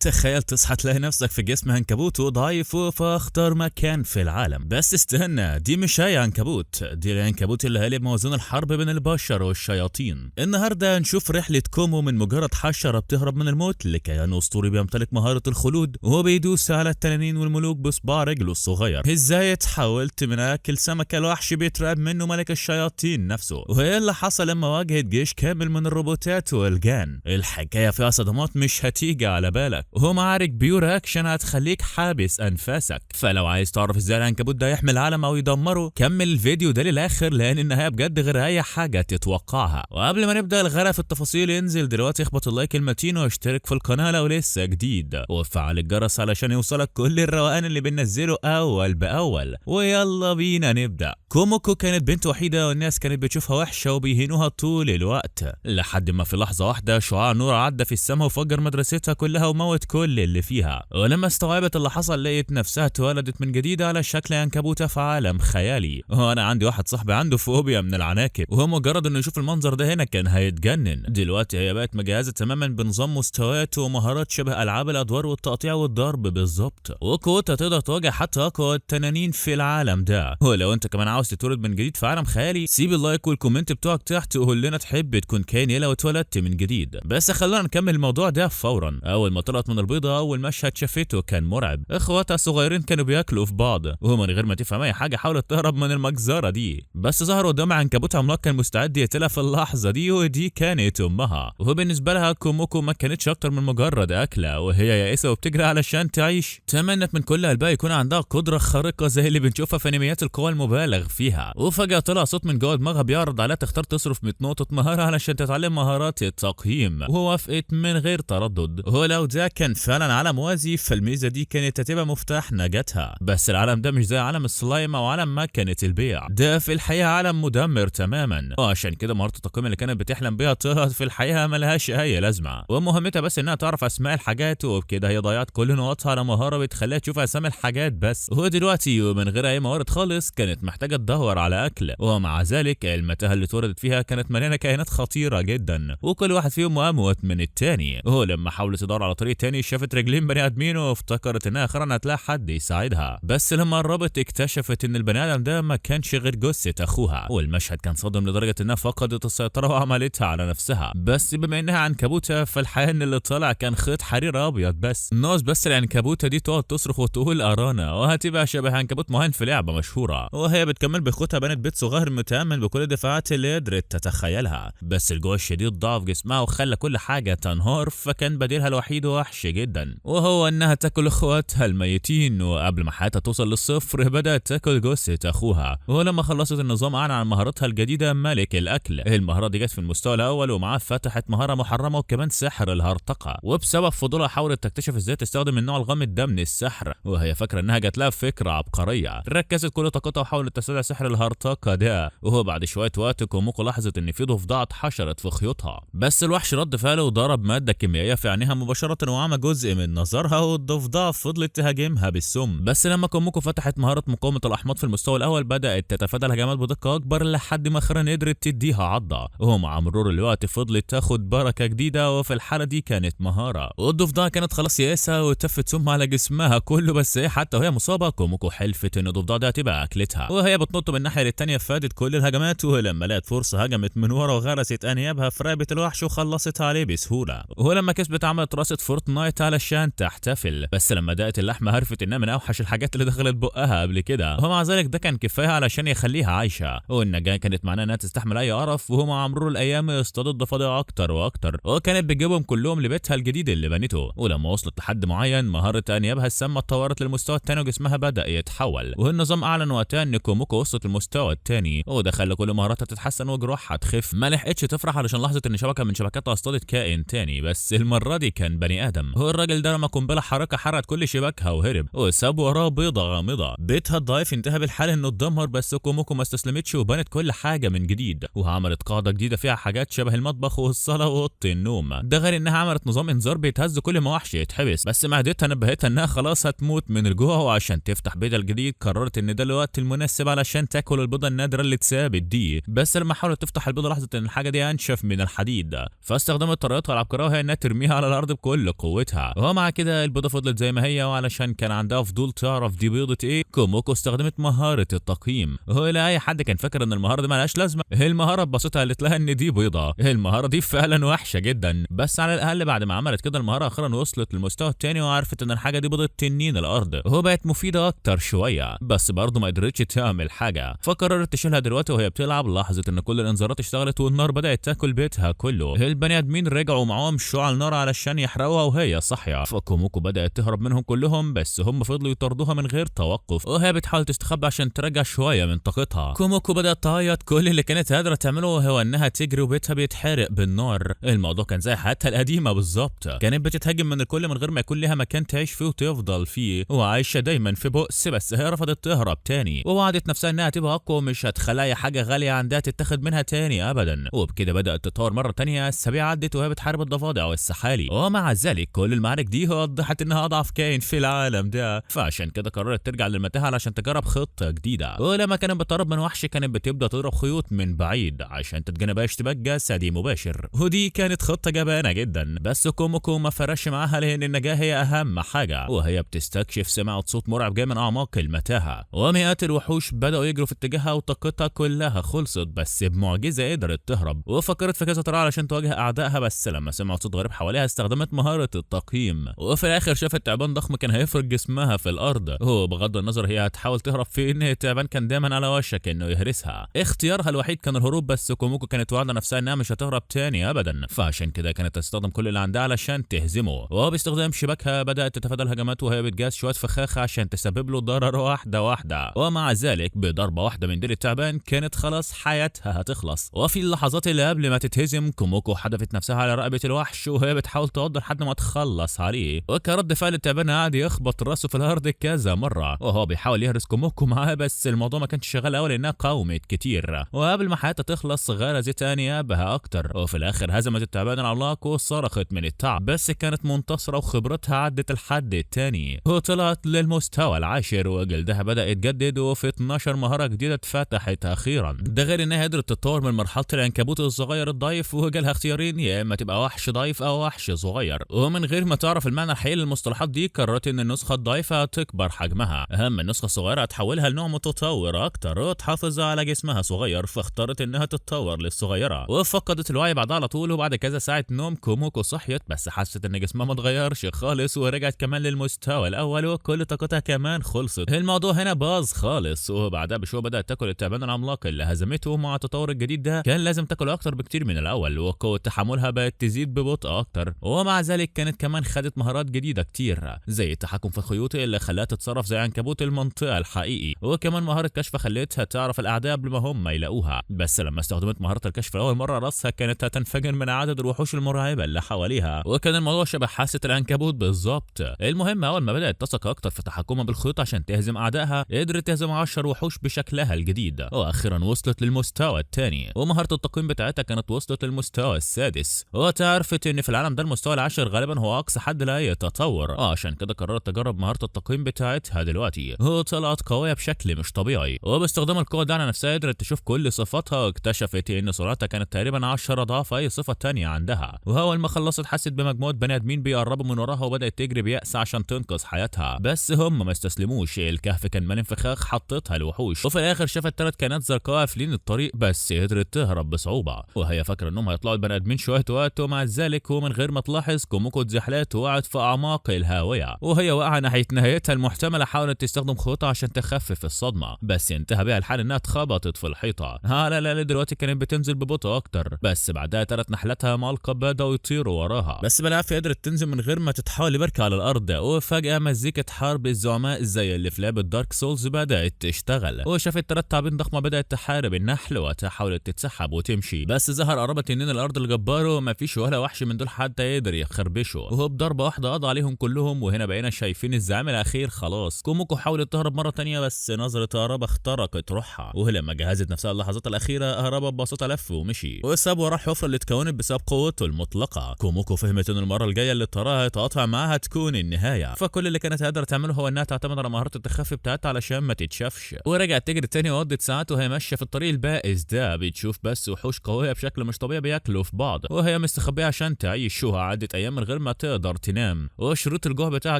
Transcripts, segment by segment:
تخيل تصحى تلاقي نفسك في جسم عنكبوت وضعيف وفي اخطر مكان في العالم. بس استنى، دي مش اي عنكبوت، دي العنكبوت اللي قلب موازين الحرب بين البشر والشياطين. النهارده هنشوف رحله كومو من مجرد حشره بتهرب من الموت لكيان اسطوري بيمتلك مهاره الخلود وبيدوس على التنانين والملوك بصباع رجله الصغير. ازاي اتحولت من اكل سمكه لوحش بيترعب منه ملك الشياطين نفسه، وايه اللي حصل لما واجهت جيش كامل من الروبوتات والجان. الحكايه فيها صدمات مش هتيجي على بالك، ومعارك بيور اكشن هتخليك حابس انفاسك. فلو عايز تعرف ازاي العنكبوت ده يحمي العالم او يدمره، كمل الفيديو ده للاخر لان النهايه بجد غير اي حاجه تتوقعها. وقبل ما نبدا الغرق في التفاصيل، انزل دلوقتي اخبط اللايك المتين واشترك في القناه لو لسه جديد، وفعل الجرس علشان يوصلك كل الروقان اللي بننزله اول باول. ويلا بينا نبدا. كوموكو كانت بنت وحيده والناس كانت بتشوفها وحشه وبيهينوها طول الوقت، لحد ما في لحظه واحده شعاع نور عدى في السماء وفجر مدرستها كلها وموت كل اللي فيها. ولما استوعبت اللي حصل لقيت نفسها اتولدت من جديد على شكل عنكبوته في عالم خيالي. وانا عندي واحد صاحبي عنده فوبيا من العناكب، وهو مجرد انه يشوف المنظر ده هنا كان هيتجنن. دلوقتي هي بقت مجهزه تماما بنظام مستويات ومهارات شبه العاب الادوار والتقطيع والضرب بالظبط، وقوتها تقدر تواجه حتى اقوى التنانين في العالم ده. ولو انت كمان عاوز تتولد من جديد في عالم خيالي، سيب اللايك والكومنت بتوعك تحت وقول لنا تحب تكون كائن ايه لو اتولدت من جديد. بس خلونا نكمل الموضوع ده فورا. اول ما طلعت من البيضه اول مشهد شافته كان مرعب. اخواتها الصغيرين كانوا بياكلوا في بعض، ومن غير ما تفهم اي حاجه حاولت تهرب من المجزره دي، بس ظهر قدام عنكبوت عملاق كان مستعد يقتلها في اللحظه دي، ودي كانت امها. وبالنسبه لها كوموكو ما كانتش اكتر من مجرد اكله، وهي يائسه وبتجري علشان تعيش. تمنت من كل قلبها يكون عندها قدره خارقه زي اللي بنشوفها في انميات القوى المبالغ فيها. وفجاه طلع صوت من جوه دماغها بيعرض عليها تختار تصرف 100 نقطه مهاره علشان تتعلم مهارات التقييم، ووافقت من غير تردد. ولو ده كان فعلا عالم موازي فالميزه دي كانت هتبقى مفتاح نجاتها. بس العالم ده مش زي عالم السلايم او عالم مكنه البيع، ده في الحقيقه عالم مدمر تماما. وعشان كده مهاره التقييم اللي كانت بتحلم بيها طلعت في الحقيقه ملهاش اي لازمه، ومهمتها بس انها تعرف اسماء الحاجات، وبكده هي ضيعت كل نقطها على مهاره بتخليها تشوف اسامي الحاجات بس. ودلوقتي ومن غير اي موارد خالص كانت محتاجه تدور على اكل، ومع ذلك المتاهه اللي اتولدت فيها كانت مليانه كائنات خطيره جدا، وكل واحد فيهم اموت من التاني. ولما حاولت تدور على طريق تاني شافت رجلين بني ادمين وافتكرت انها اخيرا هتلاقي حد يساعدها، بس لما قربت اكتشفت ان البني ادم ده ما كانش غير جثه اخوها. والمشهد كان صادم لدرجه انها فقدت السيطره وعملتها على نفسها. بس بما انها عنكبوته فالحقيقه ان اللي طلع كان خيط حرير ابيض بس. الناس بس العنكبوته دي تقعد تصرخ وتقول ارانا، وهتبقى شبه عنكبوت مهين في لعبه مشهوره. وهي بتكمل بخوتها بنت بيت صغير متامن بكل الدفاعات اللي قدرت تتخيلها، بس الجوع الشديد ضعف جسمها وخلى كل حاجه تنهار، فكان بديلها الوحيد وحش جدا، وهو انها تاكل اخواتها الميتين. وقبل ما حياتها توصل للصفر بدات تاكل جثه اخوها. ولما خلصت النظام اعلن عن مهارتها الجديده ملك الاكل. المهاره دي جت في المستوى الاول، ومعاه فتحت مهاره محرمه وكمان سحر الهرطقه. وبسبب فضولها حاولت تكتشف ازاي تستخدم النوع الغامض ده من السحر، وهي فاكره انها جات لها فكره عبقريه. ركزت كل طاقتها وحاولت تستدعي سحر الهرطقه ده. وهو بعد شويه وقت كوموكو لاحظت ان في ضفدعه اتحشرت في خيوطها، بس الوحش رد فعله وضرب ماده كيميائيه في عينيها مباشره وعمى جزء من نظرها، والضفدعه فضلت تهاجمها بالسم. بس لما كوموكو فتحت مهاره مقاومه الاحماض في المستوى الاول بدات تتفادى الهجمات بدقه اكبر لحد ما اخيرا قدرت تديها عضه. ومع مرور الوقت فضلت تاخد بركه جديده، وفي الحاله دي كانت مهاره. والضفدعه كانت خلاص يائسه وتفت سم على جسمها كله، بس حتى وهي مصابه كوموكو حلفت ان الضفدعه دي هتبقى اكلتها. وهي بتنط من الناحيه للتانيه فادت كل الهجمات، ولما لقت فرصه هجمت من ورا وغرست انيابها في رقبه الوحش وخلصت عليه بسهوله. ولما كسبت عملت راسه فورتنايت علشان تحتفل، بس لما دقت اللحمه عرفت انها من اوحش الحاجات اللي دخلت بقها قبل كده، ومع ذلك ده كان كفايه علشان يخليها عايشه. والنجاه كانت معناها انها تستحمل اي قرف، وهو مع مرور الايام اصطادت ضفادع اكتر واكتر، وكانت بتجيبهم كلهم لبيتها الجديد اللي بنته. ولما وصلت لحد معين مهاره انيابها السامه اتطورت للمستوى الثاني وجسمها بدا يتحول. والنظام اعلن وقتها ان كوموكو وصلت للمستوى الثاني، وده خلى كل مهاراتها تتحسن وجروحها تخف. ما لحقتش تفرح علشان لاحظت ان شبكه من شبكاتها اصطادت كائن ثاني، بس المره دي كان بني ادم. هو الراجل ده لما قنبله حركه حرقت كل شباكها وهرب، وساب وراه بيضه غامضه. بيتها الضعيف انتهى بالحال انه اتدمر، بس كوموكو ما استسلمتش وبنت كل حاجه من جديد، وعملت قاعده جديده فيها حاجات شبه المطبخ والصاله واوضه النوم. ده غير انها عملت نظام انذار بيتهز كل ما وحش يتحبس، بس معدتها نبهتها انها خلاص هتموت من الجوع. وعشان تفتح بيتها الجديد قررت ان ده الوقت المناسب علشان تاكل البيضه النادره اللي اتثابت دي. بس لما حاولت تفتح البيضه لاحظت ان الحاجه دي انشف من الحديد، فاستخدمت طريقتها العبقريه وهي انها ترميها على الارض بكل قوتها. تموتها. ومع كده البيضه فضلت زي ما هي، وعلشان كان عندها فضول تعرف دي بيضه ايه، كوموكو استخدمت مهاره التقييم. ولا اي حد كان فاكر ان المهاره دي مالهاش لازمه، المهاره ببساطه قالت لها ان دي بيضه. المهاره دي فعلا وحشه جدا، بس على الاقل بعد ما عملت كده المهاره اخيرا وصلت للمستوى الثاني وعرفت ان الحاجه دي بيضه تنين الارض، وبقت مفيده اكتر شويه، بس برضه ما قدرتش تعمل حاجه. فقررت تشيلها دلوقتي وهي بتلعب. لاحظت ان كل الانذارات اشتغلت والنار بدات تاكل بيتها كله. البني ادمين رجعوا معاهم شعل نار علشان يحرقوها وهي صاحيه. فكوموكو بدات تهرب منهم كلهم، بس هم فضلوا يطاردوها من غير توقف، وهي بتحاول تستخبى عشان ترجع شويه من طاقتها. كوموكو بدات تعيط. كل اللي كانت قادره تعمله هو انها تجري وبيتها بيتحرق بالنار. الموضوع كان زي حياتها القديمه بالظبط، كانت بتتهاجم من الكل من غير ما يكون لها مكان تعيش فيه وتفضل فيه، وعايشه دايما في بؤس. بس هي رفضت تهرب تاني، ووعدت نفسها انها تبقى اقوى ومش هتخلي اي حاجه غاليه عندها تتاخد منها تاني ابدا. وبكده بدات تتطور مره تانيه. السبيعه عدت وهي بتحارب الضفادع والسحالي، ومع ذلك كل المعارك دي وضحت انها اضعف كائن في العالم ده، فعشان كده قررت ترجع للمتاهه علشان تجرب خطه جديده. ولما كانت بتقرب من وحش كانت بتبدا تضرب خيوط من بعيد عشان تتجنب اي اشتباك جسدي مباشر، ودي كانت خطه جبانه جدا. بس كوموكو ما فرقش معاها لان النجاه هي اهم حاجه. وهي بتستكشف سمعت صوت مرعب جاي من اعماق المتاهه، ومئات الوحوش بداوا يجروا في اتجاهها وطاقتها كلها خلصت، بس بمعجزه قدرت تهرب. وفكرت في كذا طريقه علشان تواجه اعدائها، بس لما سمعت صوت غريب حواليها استخدمت مهاره التقييم. وفي الاخر شافت تعبان ضخم كان هيفرد جسمها في الارض. هو بغض النظر هي هتحاول تهرب فين، التعبان كان دايما على وشك انه يهرسها. اختيارها الوحيد كان الهروب، بس كوموكو كانت واعده نفسها انها مش هتهرب تاني ابدا، فعشان كده كانت تستخدم كل اللي عندها علشان تهزمه. وباستخدام شباكها بدات تتفادى الهجمات وهي بتجهز شويه فخاخ عشان تسبب له ضرر واحده واحده. ومع ذلك بضربه واحده من ديل التعبان كانت خلاص حياتها هتخلص. وفي اللحظات اللي قبل ما تتهزم كوموكو حدفت نفسها على رقبه الوحش وهي بتحاول توضح لحد ما تخلص عليه. وكرد فعل التعبان قعد يخبط راسه في الارض كذا مره وهو بيحاول يهرس كوموكو معاه، بس الموضوع ما كانش شغال قوي لانها قاومت كتير. وقبل ما حياتها تخلص غرزت انيابها اكتر، وفي الاخر هزمت التعبان العملاق وصرخت من التعب، بس كانت منتصره وخبرتها عدت الحد التاني وطلعت للمستوى العاشر، وجلدها بدا يتجدد وفي 12 مهاره جديده اتفتحت اخيرا. ده غير انها قدرت تتطور من مرحله العنكبوت الصغير الضعيف، وجالها اختيارين، يا اما تبقى وحش ضعيف او وحش صغير. ومن غير ما تعرف المعنى الحقيقي للمصطلحات دي قررت ان النسخه الضعيفه تكبر حجمها، اهم النسخه الصغيره هتحولها لنوع متطور اكتر وتحافظ على جسمها صغير، فاختارت انها تتطور للصغيره. وفقدت الوعي بعدها على طول، وبعد كذا ساعه نوم كوموكو صحيت بس حست ان جسمها ما اتغيرش خالص ورجعت كمان للمستوى الاول وكل طاقتها كمان خلصت. الموضوع هنا باظ خالص. وبعدها بشويه بدات تاكل التعبان العملاق اللي هزمته. مع التطور الجديد ده كان لازم تاكل اكتر بكتير من الاول، وقوه تحملها بقت تزيد ببطء اكتر. ومع ذلك كانت كمان خدت مهارات جديده كتير زي التحكم في الخيوط اللي خلاها تتصرف زي عنكبوت المنطقه الحقيقي، وكمان مهاره كشف خلتها تعرف الاعداء قبل ما هم يلاقوها. بس لما استخدمت مهاره الكشف لاول مره راسها كانت هتنفجر من عدد الوحوش المرعبه اللي حواليها، وكان الموضوع شبه حاسه العنكبوت بالظبط. المهم اول ما بدات تثق اكتر في تحكمها بالخيوط عشان تهزم اعدائها قدرت تهزم 10 وحوش بشكلها الجديد، واخيرا وصلت للمستوى الثاني. ومهاره التقييم بتاعتها كانت وصلت للمستوى السادس، وتعرفت ان في العالم ده المستوى العاشر غالبا هو اقصى حد لاي تطور، عشان كده قررت تجرب مهاره التقييم بتاعتها دلوقتي. وطلعت قويه بشكل مش طبيعي، وباستخدام القوه دي على نفسها قدرت تشوف كل صفاتها، واكتشفت ان سرعتها كانت تقريبا 10 اضعاف اي صفه تانية عندها. واول ما خلصت حست بمجموعه بني ادمين بيقربوا من وراها وبدات تجري بيأس عشان تنقذ حياتها، بس هم ما استسلموش. الكهف كان مليان فخاخ حطتها الوحوش، وفي الاخر شافت 3 كائنات زرقاء قافلين الطريق بس قدرت تهرب بصعوبه، وهي فاكره انهم هيطلعوا البني ادمين شويه وقت. ومع ذلك ومن غير ما تلاحظ كوموكو اتزحلقت وقعت في اعماق الهاويه، وهي واقعه ناحيه نهايتها المحتمله حاولت تستخدم خطه عشان تخفف الصدمه، بس انتهى بها الحال انها اتخبطت في الحيطه. لا دلوقتي كانت بتنزل ببطء اكتر، بس بعدها 3 نحلاتها مالقه بداوا يطيروا وراها، بس بالعافيه قدرت تنزل من غير ما تتحول بركه على الارض. وفجاه مزيكه حرب الزعماء زي اللي في لعبه دارك سولز بدات تشتغل، وشافت 3 تعابين ضخمه بدات تحارب النحل وحاولت تتسحب وتمشي، بس ظهر قرابه تنين الارض الجبار ومفيش ولا وحش من دول حتى يقدر يخربشه، وهو بضربه واحده قضى عليهم كلهم. وهنا بقينا شايفين الزعيم الاخير خلاص. كوموكو حاولت تهرب مره تانية بس نظره قرابه اخترقت روحها، ولما جهزت نفسها اللحظات الاخيره قرابه ببساطه لف ومشي وساب وراه الحفره اللي اتكونت بسبب قوته المطلقه. كوموكو فهمت ان المره الجايه اللي تراها تقاطع معاها تكون النهايه، فكل اللي كانت قادره تعمله هو انها تعتمد على مهاره التخفي بتاعتها علشان ما تتشافش. ورجعت تجري تاني وقضت ساعات وهي ماشيه في الطريق البائس ده بتشوف بس وحوش قويه بشكل مش طبيعي بياكلوا في بعض، وهي مستخبيه عشان تعيش. وعدت ايام من غير ما تقدر تنام، وشريط الجوع بتاعها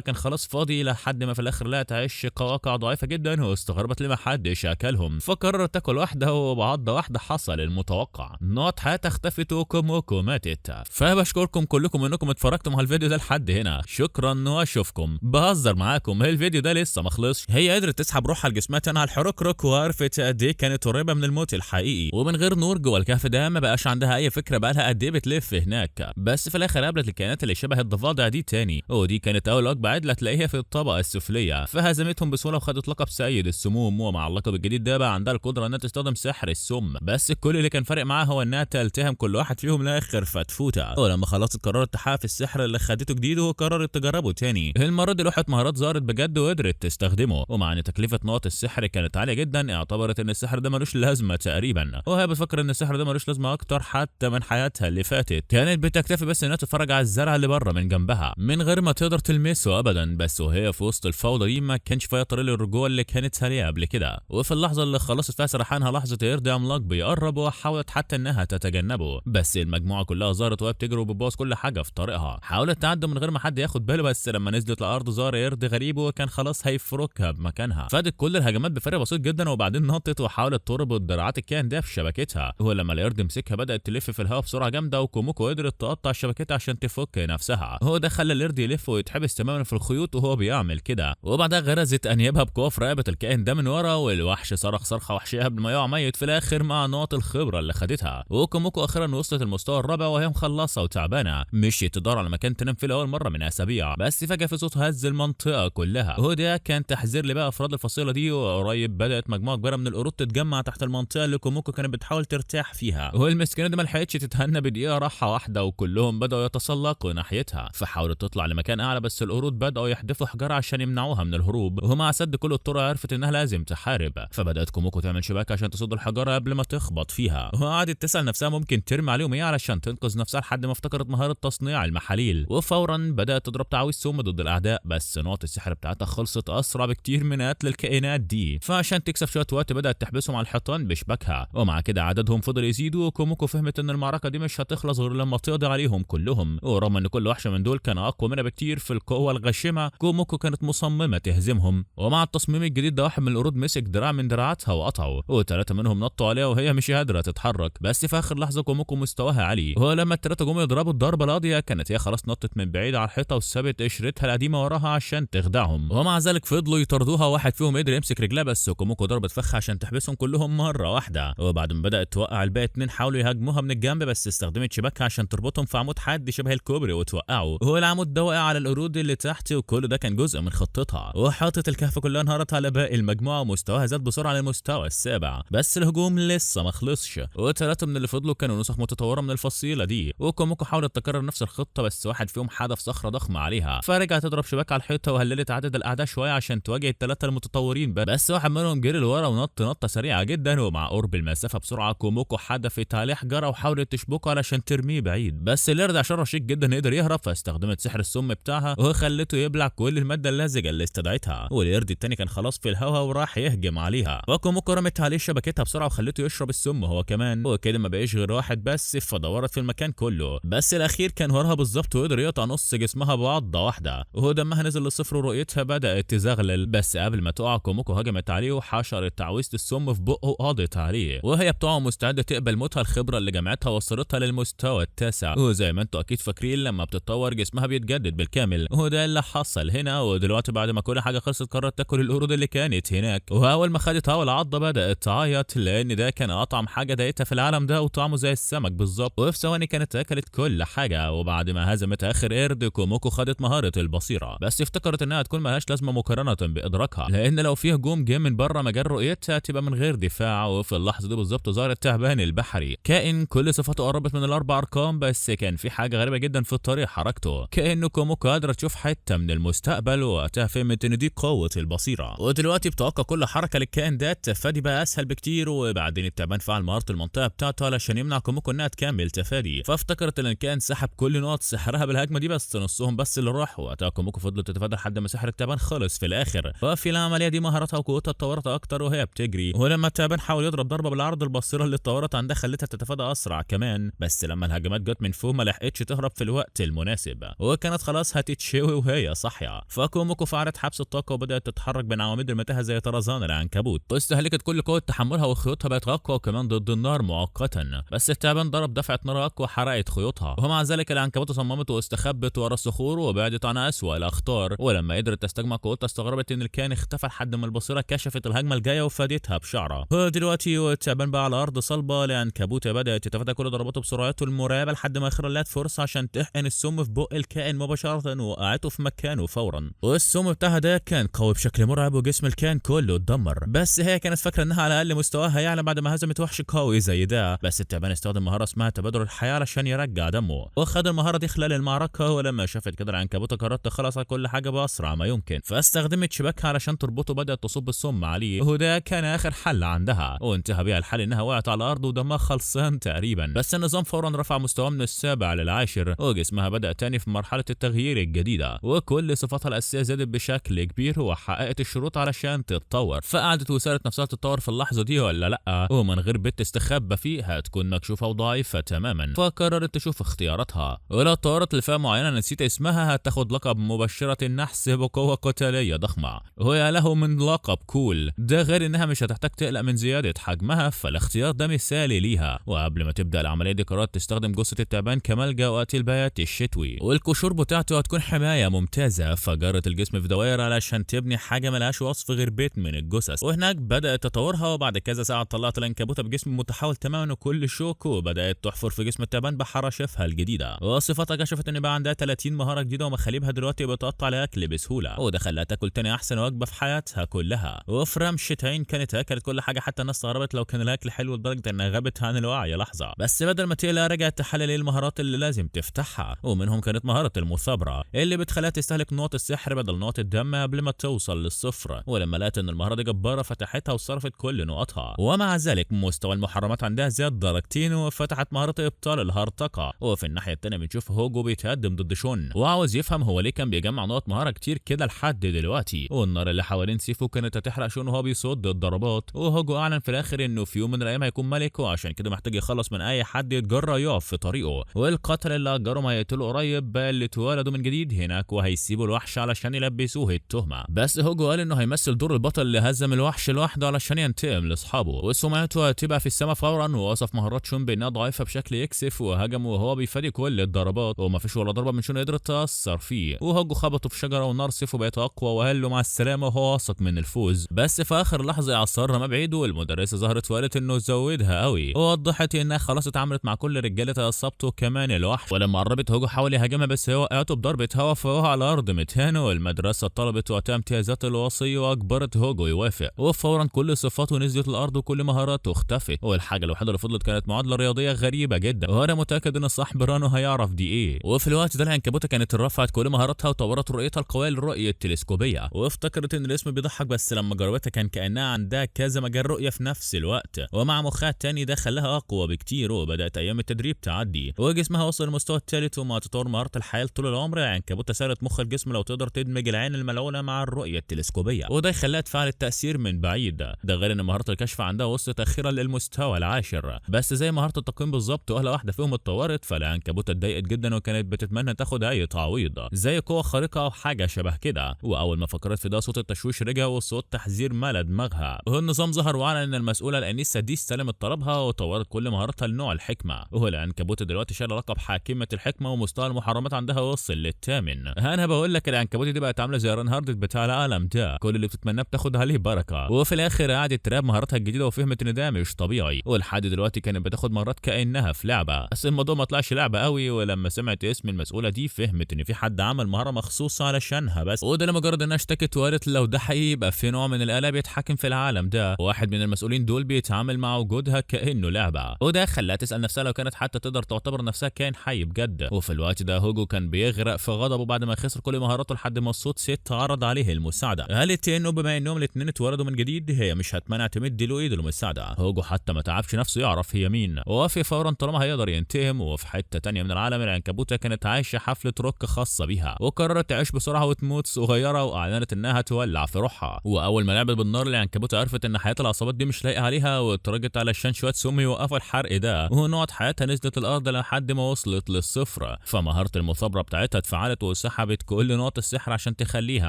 كان خلاص فاضي لحد ما في الاخر لقت عيش قواقع ضعيفه جدا واستغربت ليه ما حدش اكلهم، فقررت تاكل واحده وبعضه واحده حصل المتوقع، نقط حياتها اختفت وكوموكو ماتت. فبشكركم كلكم انكم اتفرجتم على الفيديو ده لحد هنا، شكرا واشوفكم. بهزر معاكم، الفيديو ده لسه ما خلصش. هي قدرت تسحب روحها لجسمها تاني على الحركرك وعرفت قد ايه كانت قريبه من الموت الحقيقي، ومن غير نور جوه الكهف ده ما بقاش عندها اي فكره بقالها قد ايه بتلف هناك. بس في الاخر قابلت الكائنات اللي شبه الضفادع دي تاني، ودي كانت اول وجبه عدله تلاقيها في الطبقه السفليه، فهزمتهم بسهوله وخدت لقب سيد السموم. ومع اللقب الجديد ده بقى عندها القدره انها تستخدم سحر السم، بس كل اللي كان فارق معاها هو انها تلتهم كل واحد فيهم لاخر فتفوته. ولما خلصت قررت تحقق السحر اللي خدته جديد وقررت تجربه تاني. المره دي لوحه مهارات ظهرت بجد وقدرت تستخدمه، ومع ان تكلفه نقط السحر كانت عاليه جدا اعتبرت ان السحر ده ملوش لازمه تقريبا، وهي بتفكر ان السحر ده ملوش لازمه اكتر حتى من حياتها اللي فاتت. كانت بتكتفي بس انها تتفرج على الزرع اللي بره من جنبها من غير ما تقدر تلمسه ابدا. بس وهي في وسط الفوضى دي ما كانش فيها طريق للرجوع اللي كانت سريعه قبل كده، وفي اللحظه اللي خلصت فيها سرحانها لاحظت قرد عملاق بيقرب وحاولت حتى انها تتجنبه، بس المجموعه كلها ظهرت وهي بتجري وبتبوظ كل حاجه في طريقها. حاولت تعدي من غير ما حد ياخد باله، بس لما نزلت الارض ظهر قرد غريب وكان خلاص هيفركها بمكانها. فادت كل الهجمات بفرق بسيط جدا، وبعدين نطت وحاولت تربط دراعات الكائن ده في شبكتها، ولما القرد مسكها بدات تلف في الهواء بسرعه جامده، وكوموكو قدرت تقطع شبكتها عشان تفك نفسها. هو ده خلى القرد يلف ويتحبس تماما في الخيوط وهو بيعمل كده، وبعدها غرزت انيابها بقوه في رقبه الكائن ده من ورا، والوحش صرخ صرخه وحشيه قبل ما يقع ميت في الاخر مع نقط الخبره اللي خدتها. وكوموكو اخيرا وصلت المستوى الرابع وهي مخلصه وتعبانه، مشيت تدور على مكان تنام فيه لاول مره من اسابيع، بس فجاه في صوت هز المنطقه كلها، وده كان تحذير لباقي افراد الفصيله دي. وقريب بدات مجموعه كبيره من القرود تتجمع تحت المنطقه اللي كوموكو كانت بتحاول ترتاح فيها، والمسكينه دي ما لحقتش تتهنى بدقيقه راحه واحده وكلهم بداوا يتسلقوا ناحيتها. فحاولت تطلع لمكان اعلى بس القرود بداوا يحدفوا حجاره عشان يمنعوها من الهروب، ومع سد كل الطرق عرفت انها لازم تحارب. فبدات كوموكو تعمل شباك عشان تصد الحجاره قبل ما تخبط فيها، وقعدت تسال نفسها ممكن ترمي عليهم ايه علشان تنقذ نفسها لحد ما افتكرت مهاره تصنيع المحاليل، وفورا بدات تضرب تعويذ سم ضد الاعداء. بس نقط السحر بتاعتها خلصت اسرع بكتير من قتل الكائنات دي، فعشان تكسب شويه وقت بدات تحبسهم على الحيطان بشباكها، ومع كده عددهم فضل يزيد. وكوموكو فهمت ان المعركه دي مش هتخلص غير لما تقضي عليهم كلهم، ورغم ان كل وحش من دول كان اقوى منها بكتير في القوه الغاشمه كوموكو كانت مصممه تهزمهم. ومع التصميم الجديد ده واحد من القرود مسك دراع من دراعاتها وقطعه، وثلاثه منهم نطوا عليها وهي مش قادره تتحرك. بس في اخر لحظه كوموكو مستواها عالي، ولما الثلاثه جم يضربوا الضربه القاضيه كانت هي خلاص نطت من بعيد على الحيطه وسابت قشرتها القديمه وراها عشان تخدعهم، ومع ذلك فضلوا يطردوها. واحد فيهم قدر يمسك رجلها بس كوموكو ضربت فخ عشان تحبسهم كلهم مره واحده. وبعد ما بدات توقع الباقي اتنين حاولوا يهاجموها من الجنب، بس استخدمت شباكها عشان تربطهم في عمود حاد شبه الكوبري وتوقعوا. هو العمود ده وقع على القرود اللي تحت، وكل ده كان جزء من خطتها. وحاطت الكهف كلها انهارت على باقي المجموعه ومستواها زاد بسرعه للمستوى السابع. بس الهجوم لسه ما خلصش، وثلاثه من اللي فضلوا كانوا نسخ متطوره من الفصيله دي. وكوموكو حاولت تكرر نفس الخطه بس واحد فيهم حدف صخره ضخمه عليها، فرجعت تضرب شباك على الحيطه وهللت عدد الاعداء شويه عشان تواجه الثلاثه المتطورين. بس واحد منهم جري لورا ونط نطه سريعه جدا، ومع قرب المسافه بسرعه كوموكو حدفت عليه حجره وحاولت تشبكه علشان ترميه بعيد. بس القرد عشان رشيق جدا قدر يهرب، فاستخدمت سحر السم بتاعها وخلته يبلع كل الماده اللزجه اللي استدعتها. والقرد التاني كان خلاص في الهواء وراح يهجم عليها، وكوموكو رمت عليه شبكتها بسرعه وخلته يشرب السم هو كمان. وكده ما بقيش غير واحد بس، فدورت في المكان كله، بس الاخير كان وراها بالظبط وقدر يقطع نص جسمها بعضه واحده، وهو دمها نزل للصفر ورؤيتها بدات تزغلل. بس قبل ما تقع كوموكو هجمت عليه وحشرت تعويذه السم في بقه وقضت عليه، وهي بتقع مستعده تقبل موتها. الخبره اللي جمعتها وصلتها للمستوى التاسع، وزي ما انتوا اكيد فاكرين لما بتتطور جسمها بيتجدد بالكامل، وده اللي حصل هنا. ودلوقتي بعد ما كل حاجه خلصت قررت تاكل القرود اللي كانت هناك، واول ما خدت اول عضه بدات تعيط لان ده كان اطعم حاجه دقتها في العالم ده وطعمه زي السمك بالظبط. وفي ثواني كانت اكلت كل حاجه. وبعد ما هزمت اخر قرد كوموكو خدت مهاره البصيره، بس افتكرت انها تكون ملهاش لازمه مقارنه بادراكها، لان لو في هجوم جه من بره مجال رؤيتها تبقى من غير دفاع. وفي اللحظه دي بالظبط ظهر التعبان البحري، كائن كل صفاته قربت من الاربع ارقام، بس كان في حاجه غريبه جدا في طريقه حركته، كانه كوموكو قادره تشوف حته من المستقبل. وقتها فهمت ان دي قوه البصيره، ودلوقتي بتوقع كل حركه للكائن ده، فدي بقى اسهل بكتير. وبعدين التعبان فعل مهاره المنطقه بتاعته علشان يمنع كوموكو انها تكمل تفادي، فافتكرت ان الكائن سحب كل نقط سحرها بالهجمه دي، بس نصهم بس اللي راح. وقتها كوموكو فضلت تتفادى لحد ما سحر التعبان خلص في الاخر. وفي العمليه دي مهارتها وقوتها اتطورت اكتر وهي بتجري، ولما التعبان حاول يضرب ضربه بالعرض البصيره اللي اتطورت عندها خلتها تتفادى اسرع كمان. بس لما الهجمات جت من فوق ما لحقتش تهرب في الوقت المناسب، وكانت خلاص هتتشوي وهي صاحيه. فكوموكو فعلت حبس الطاقه وبدات تتحرك بين عواميد المتاهه زي طرزان العنكبوت، واستهلكت كل قوه تحملها وخيوطها بقت اقوى وكمان ضد النار مؤقتا. بس التعبان ضرب دفعه نار اقوى حرقت خيوطها، ومع ذلك العنكبوت صممت واستخبت ورا الصخور وبعدت عن اسوأ الاخطار. ولما قدرت تستجمع قوتها استغربت ان الكائن اختفى لحد ما البصيره كشفت الهجمه الجايه وفادتها بشعره. ودلوقتي والتعبان بقى على ارض صلبه، العنكبوت بدات تتفادى كل ضرباته بسرعته المرعبه لحد ما اخر لقت فرصه عشان تحقن السم في بق الكائن مباشره ووقعته في مكانه فورا. والسم بتاعها ده كان قوي بشكل مرعب وجسم الكائن كله اتدمر. بس هي كانت فاكره انها على الاقل مستواها يعلى بعد ما هزمت وحش قوي زي ده. بس التعبان استخدم مهاره اسمها تبادل الحياه علشان يرجع دمه، وخد المهاره دي خلال المعركه. ولما شافت كده العنكبوت قررت تخلص على كل حاجه باسرع ما يمكن، فاستخدمت شباكها علشان تربطه، بدات تصب السم عليه، وده كان اخر حل عندها. وانتهى بيها الحل انها وقعت على الارض ودمها خلصان تقريبا. بس النظام فورا رفع مستواه من السابع للعاشر، وجسمها بدا تاني في مرحله التغيير الجديده، وكل صفاتها الاساسيه زادت بشكل كبير وحققت الشروط علشان تتطور. فقعدت وسالت نفسها تتطور في اللحظه دي ولا لا، ومن غير بيت تستخبى فيه هتكون مكشوفه وضعيفه تماما. فقررت تشوف اختياراتها، ولو طورت لفئه معينه نسيت اسمها هتاخد لقب مبشره النحس بقوه قتاليه ضخمه، وهي له من لقب كول. ده غير انها مش هتحتاج تقلق من زياده حجمها، فالاختيار ده مثالي ليها. وقبل ما تبدا العمليه دي قررت تستخدم جثه التعبان كملجا وقت البيات الشتوي، والقشور بتاعته هتكون حمايه ممتازه. فجرت الجسم في دوائر علشان تبني حاجه ملهاش وصف غير بيت من الجثث، وهناك بدات تطورها. وبعد كذا ساعه طلعت العنكبوته بجسم متحول تماما وكل شوك، وبدات تحفر في جسم التعبان بحراشفها الجديده. وصفتها كشفت ان بقى عندها 30 مهاره جديده، ومخالبها دلوقتي بتقطع الاكل بسهوله، وده خلاها تاكل تاني احسن وجبه في حياتها كلها. وفي رمشتين كانت اكلت كل حاجه، حتى الناس استغربت لو كان الاكل حلو لدرجه انها غابت عن الوعي لحظه. بس بدل ما تقلق رجعت تحلل المهارات اللي لازم تفتحها، ومنهم كانت مهاره المثابره اللي بتخليها تستهلك نقط السحر بدل نقط الدم قبل ما توصل للصفر. ولما لقت ان المهاره دي جباره فتحتها وصرفت كل نقطها. ومع ذلك مستوى المحرمات عندها زاد درجتين، وفتحت مهاره ابطال الهرطقه. وفي الناحيه الثانيه بنشوف هوجو بيتقدم ضد شون، وعاوز يفهم هو ليه كان بيجمع نقط مهاره كتير كده لحد دلوقتي. والنار اللي حوالين سيفو كانت هتحرق شون وهو بيصد الضربات. وهوجو اعلن في الاخر انه في يوم من الايام هيكون ملك، وعشان كده محتاج يخلص من اي حد يتجرأ يقف في طريقه. والقتل اللي اجرهم هيقتلوا قريب بقى اللي اتولدوا من جديد هناك، وهيسيبوا الوحش علشان يلبسوه التهمه. بس هوجو قال انه هيمثل دور البطل اللي هزم الوحش لوحده علشان ينتقم لاصحابه، وسمعته هتبقى في السما فورا. ووصف مهارات شون بانها ضعيفه بشكل يكسف، وهجمه وهو بيفادي كل الضربات، ومفيش ولا ضربه من شون قدرت تاثر فيه. وهوجو خبطه في شجره ونار سيفه بقت اقوى، وقال له مع السلامه وهو واثق من الفوز. بس في اخر لحظه عصر ما بعيد، والمدرسه ظهرت وقالت انه زودها قوي، ووضحت انها خلاص اتعاملت مع كل رجاله اصابته كمان الوحش. ولما قربت هوجو حاول يهاجمها، بس هي وقعته بضربه هوا فوقع على الارض متهان. والمدرسه طلبت وقتها امتيازات الوصي واجبرت هوجو يوافق، وفورا كل صفاته نزلت الارض وكل مهاراته اختفت. والحاجه الوحيده اللي فضلت كانت معادله رياضيه غريبه جدا، وانا متاكد ان صاحب رانو هيعرف دي ايه. وفي الوقت ده العنكبوته كانت رفعت كل مهاراتها وطورت رؤيتها القويه للرؤيه التلسكوبيه، وافتكرت ان الاسم بيضحك، بس لما جربتها كان كانها عندها كذا مجال رؤيه في نفس الوقت. ومع مخها التاني ده خلاها اقوى بكتير، وبدات ايام التدريب تعدي، وجسمها وصل للمستوى الثالث. ومع تطور مهاره الحياه طول العمر العنكبوته سالت مخ الجسم لو تقدر تدمج العين الملعونه مع الرؤيه التلسكوبيه، وده يخليها تفعل التاثير من بعيد. ده غير ان مهاره الكشف عندها وصلت اخيرا للمستوى العاشر. بس زي مهاره التقويم بالظبط، ولا واحده فيهم اتطورت، فالعنكبوته اتضايقت جدا وكانت بتتمنى تاخد اي تعويض زي قوه خارقه او حاجه شبه كده. واول ما فكرت في ده صوت التشويش رجع وصوت تحذير ملا دماغها، والنظام ظهر واعلن ان المسؤوله الانسه دي استلمت طلبها وطورت كل مهاراتها لنوع الحكمه. وهو العنكبوته دلوقتي شايله لقب حاكمه الحكمه، ومستوى المحرمات عندها وصل للثامن. انا بقول لك العنكبوته دي بقت عامله زي رنهارد بتاع العالم ده، كل اللي بتتمناه بتاخد عليه بركه. وفي الاخر قعدت تراقب مهاراتها الجديده وفهمت ان ده مش طبيعي، ولحد دلوقتي كانت بتاخد مهارات كانها في لعبه. بس الموضوع ما طلعش لعبه قوي، ولما سمعت اسم المسؤوله دي فهمت ان في حد عمل مهاره مخصوصه علشانها بس. وده لمجرد انها اشتكت وقالت لو ده حقيقي يبقى في نوع من الآلة بيتحكم في العالم ده، واحد من المسؤولين دول بيتعامل مع وجودها كانه لعبه. وده خلاها تسال نفسها لو كانت حتى تقدر تعتبر نفسها كائن حي بجد. وفي الوقت ده هوجو كان بيغرق في غضبه بعد ما خسر كل مهاراته لحد ما الصوت ست عرض عليه المساعده. قالت انه بما انهم الاثنين اتولدوا من جديد هي مش هتمنع تمد له ايده المساعده. هوجو حتى ما تعبش نفسه يعرف هي مين، ووافق فورا طالما هيقدر ينتقم. وفي حته تانيه من العالم العنكبوته كانت عايشه حفله روك خاصه بيها، وقررت تعيش بسرعه وتموت صغيره، واعلنت انها تولع في روحها. واول ما لعبت بالنار العنكبوته عرفت ان حياه العصابات دي مش لايقه عليها، واترجت علشان شويه سم يوقفوا الحرق ده. ونقط حياتها نزلت الارض لحد ما وصلت للصفر. فمهارة المثابرة بتاعتها اتفعلت وسحبت كل نقط السحر عشان تخليها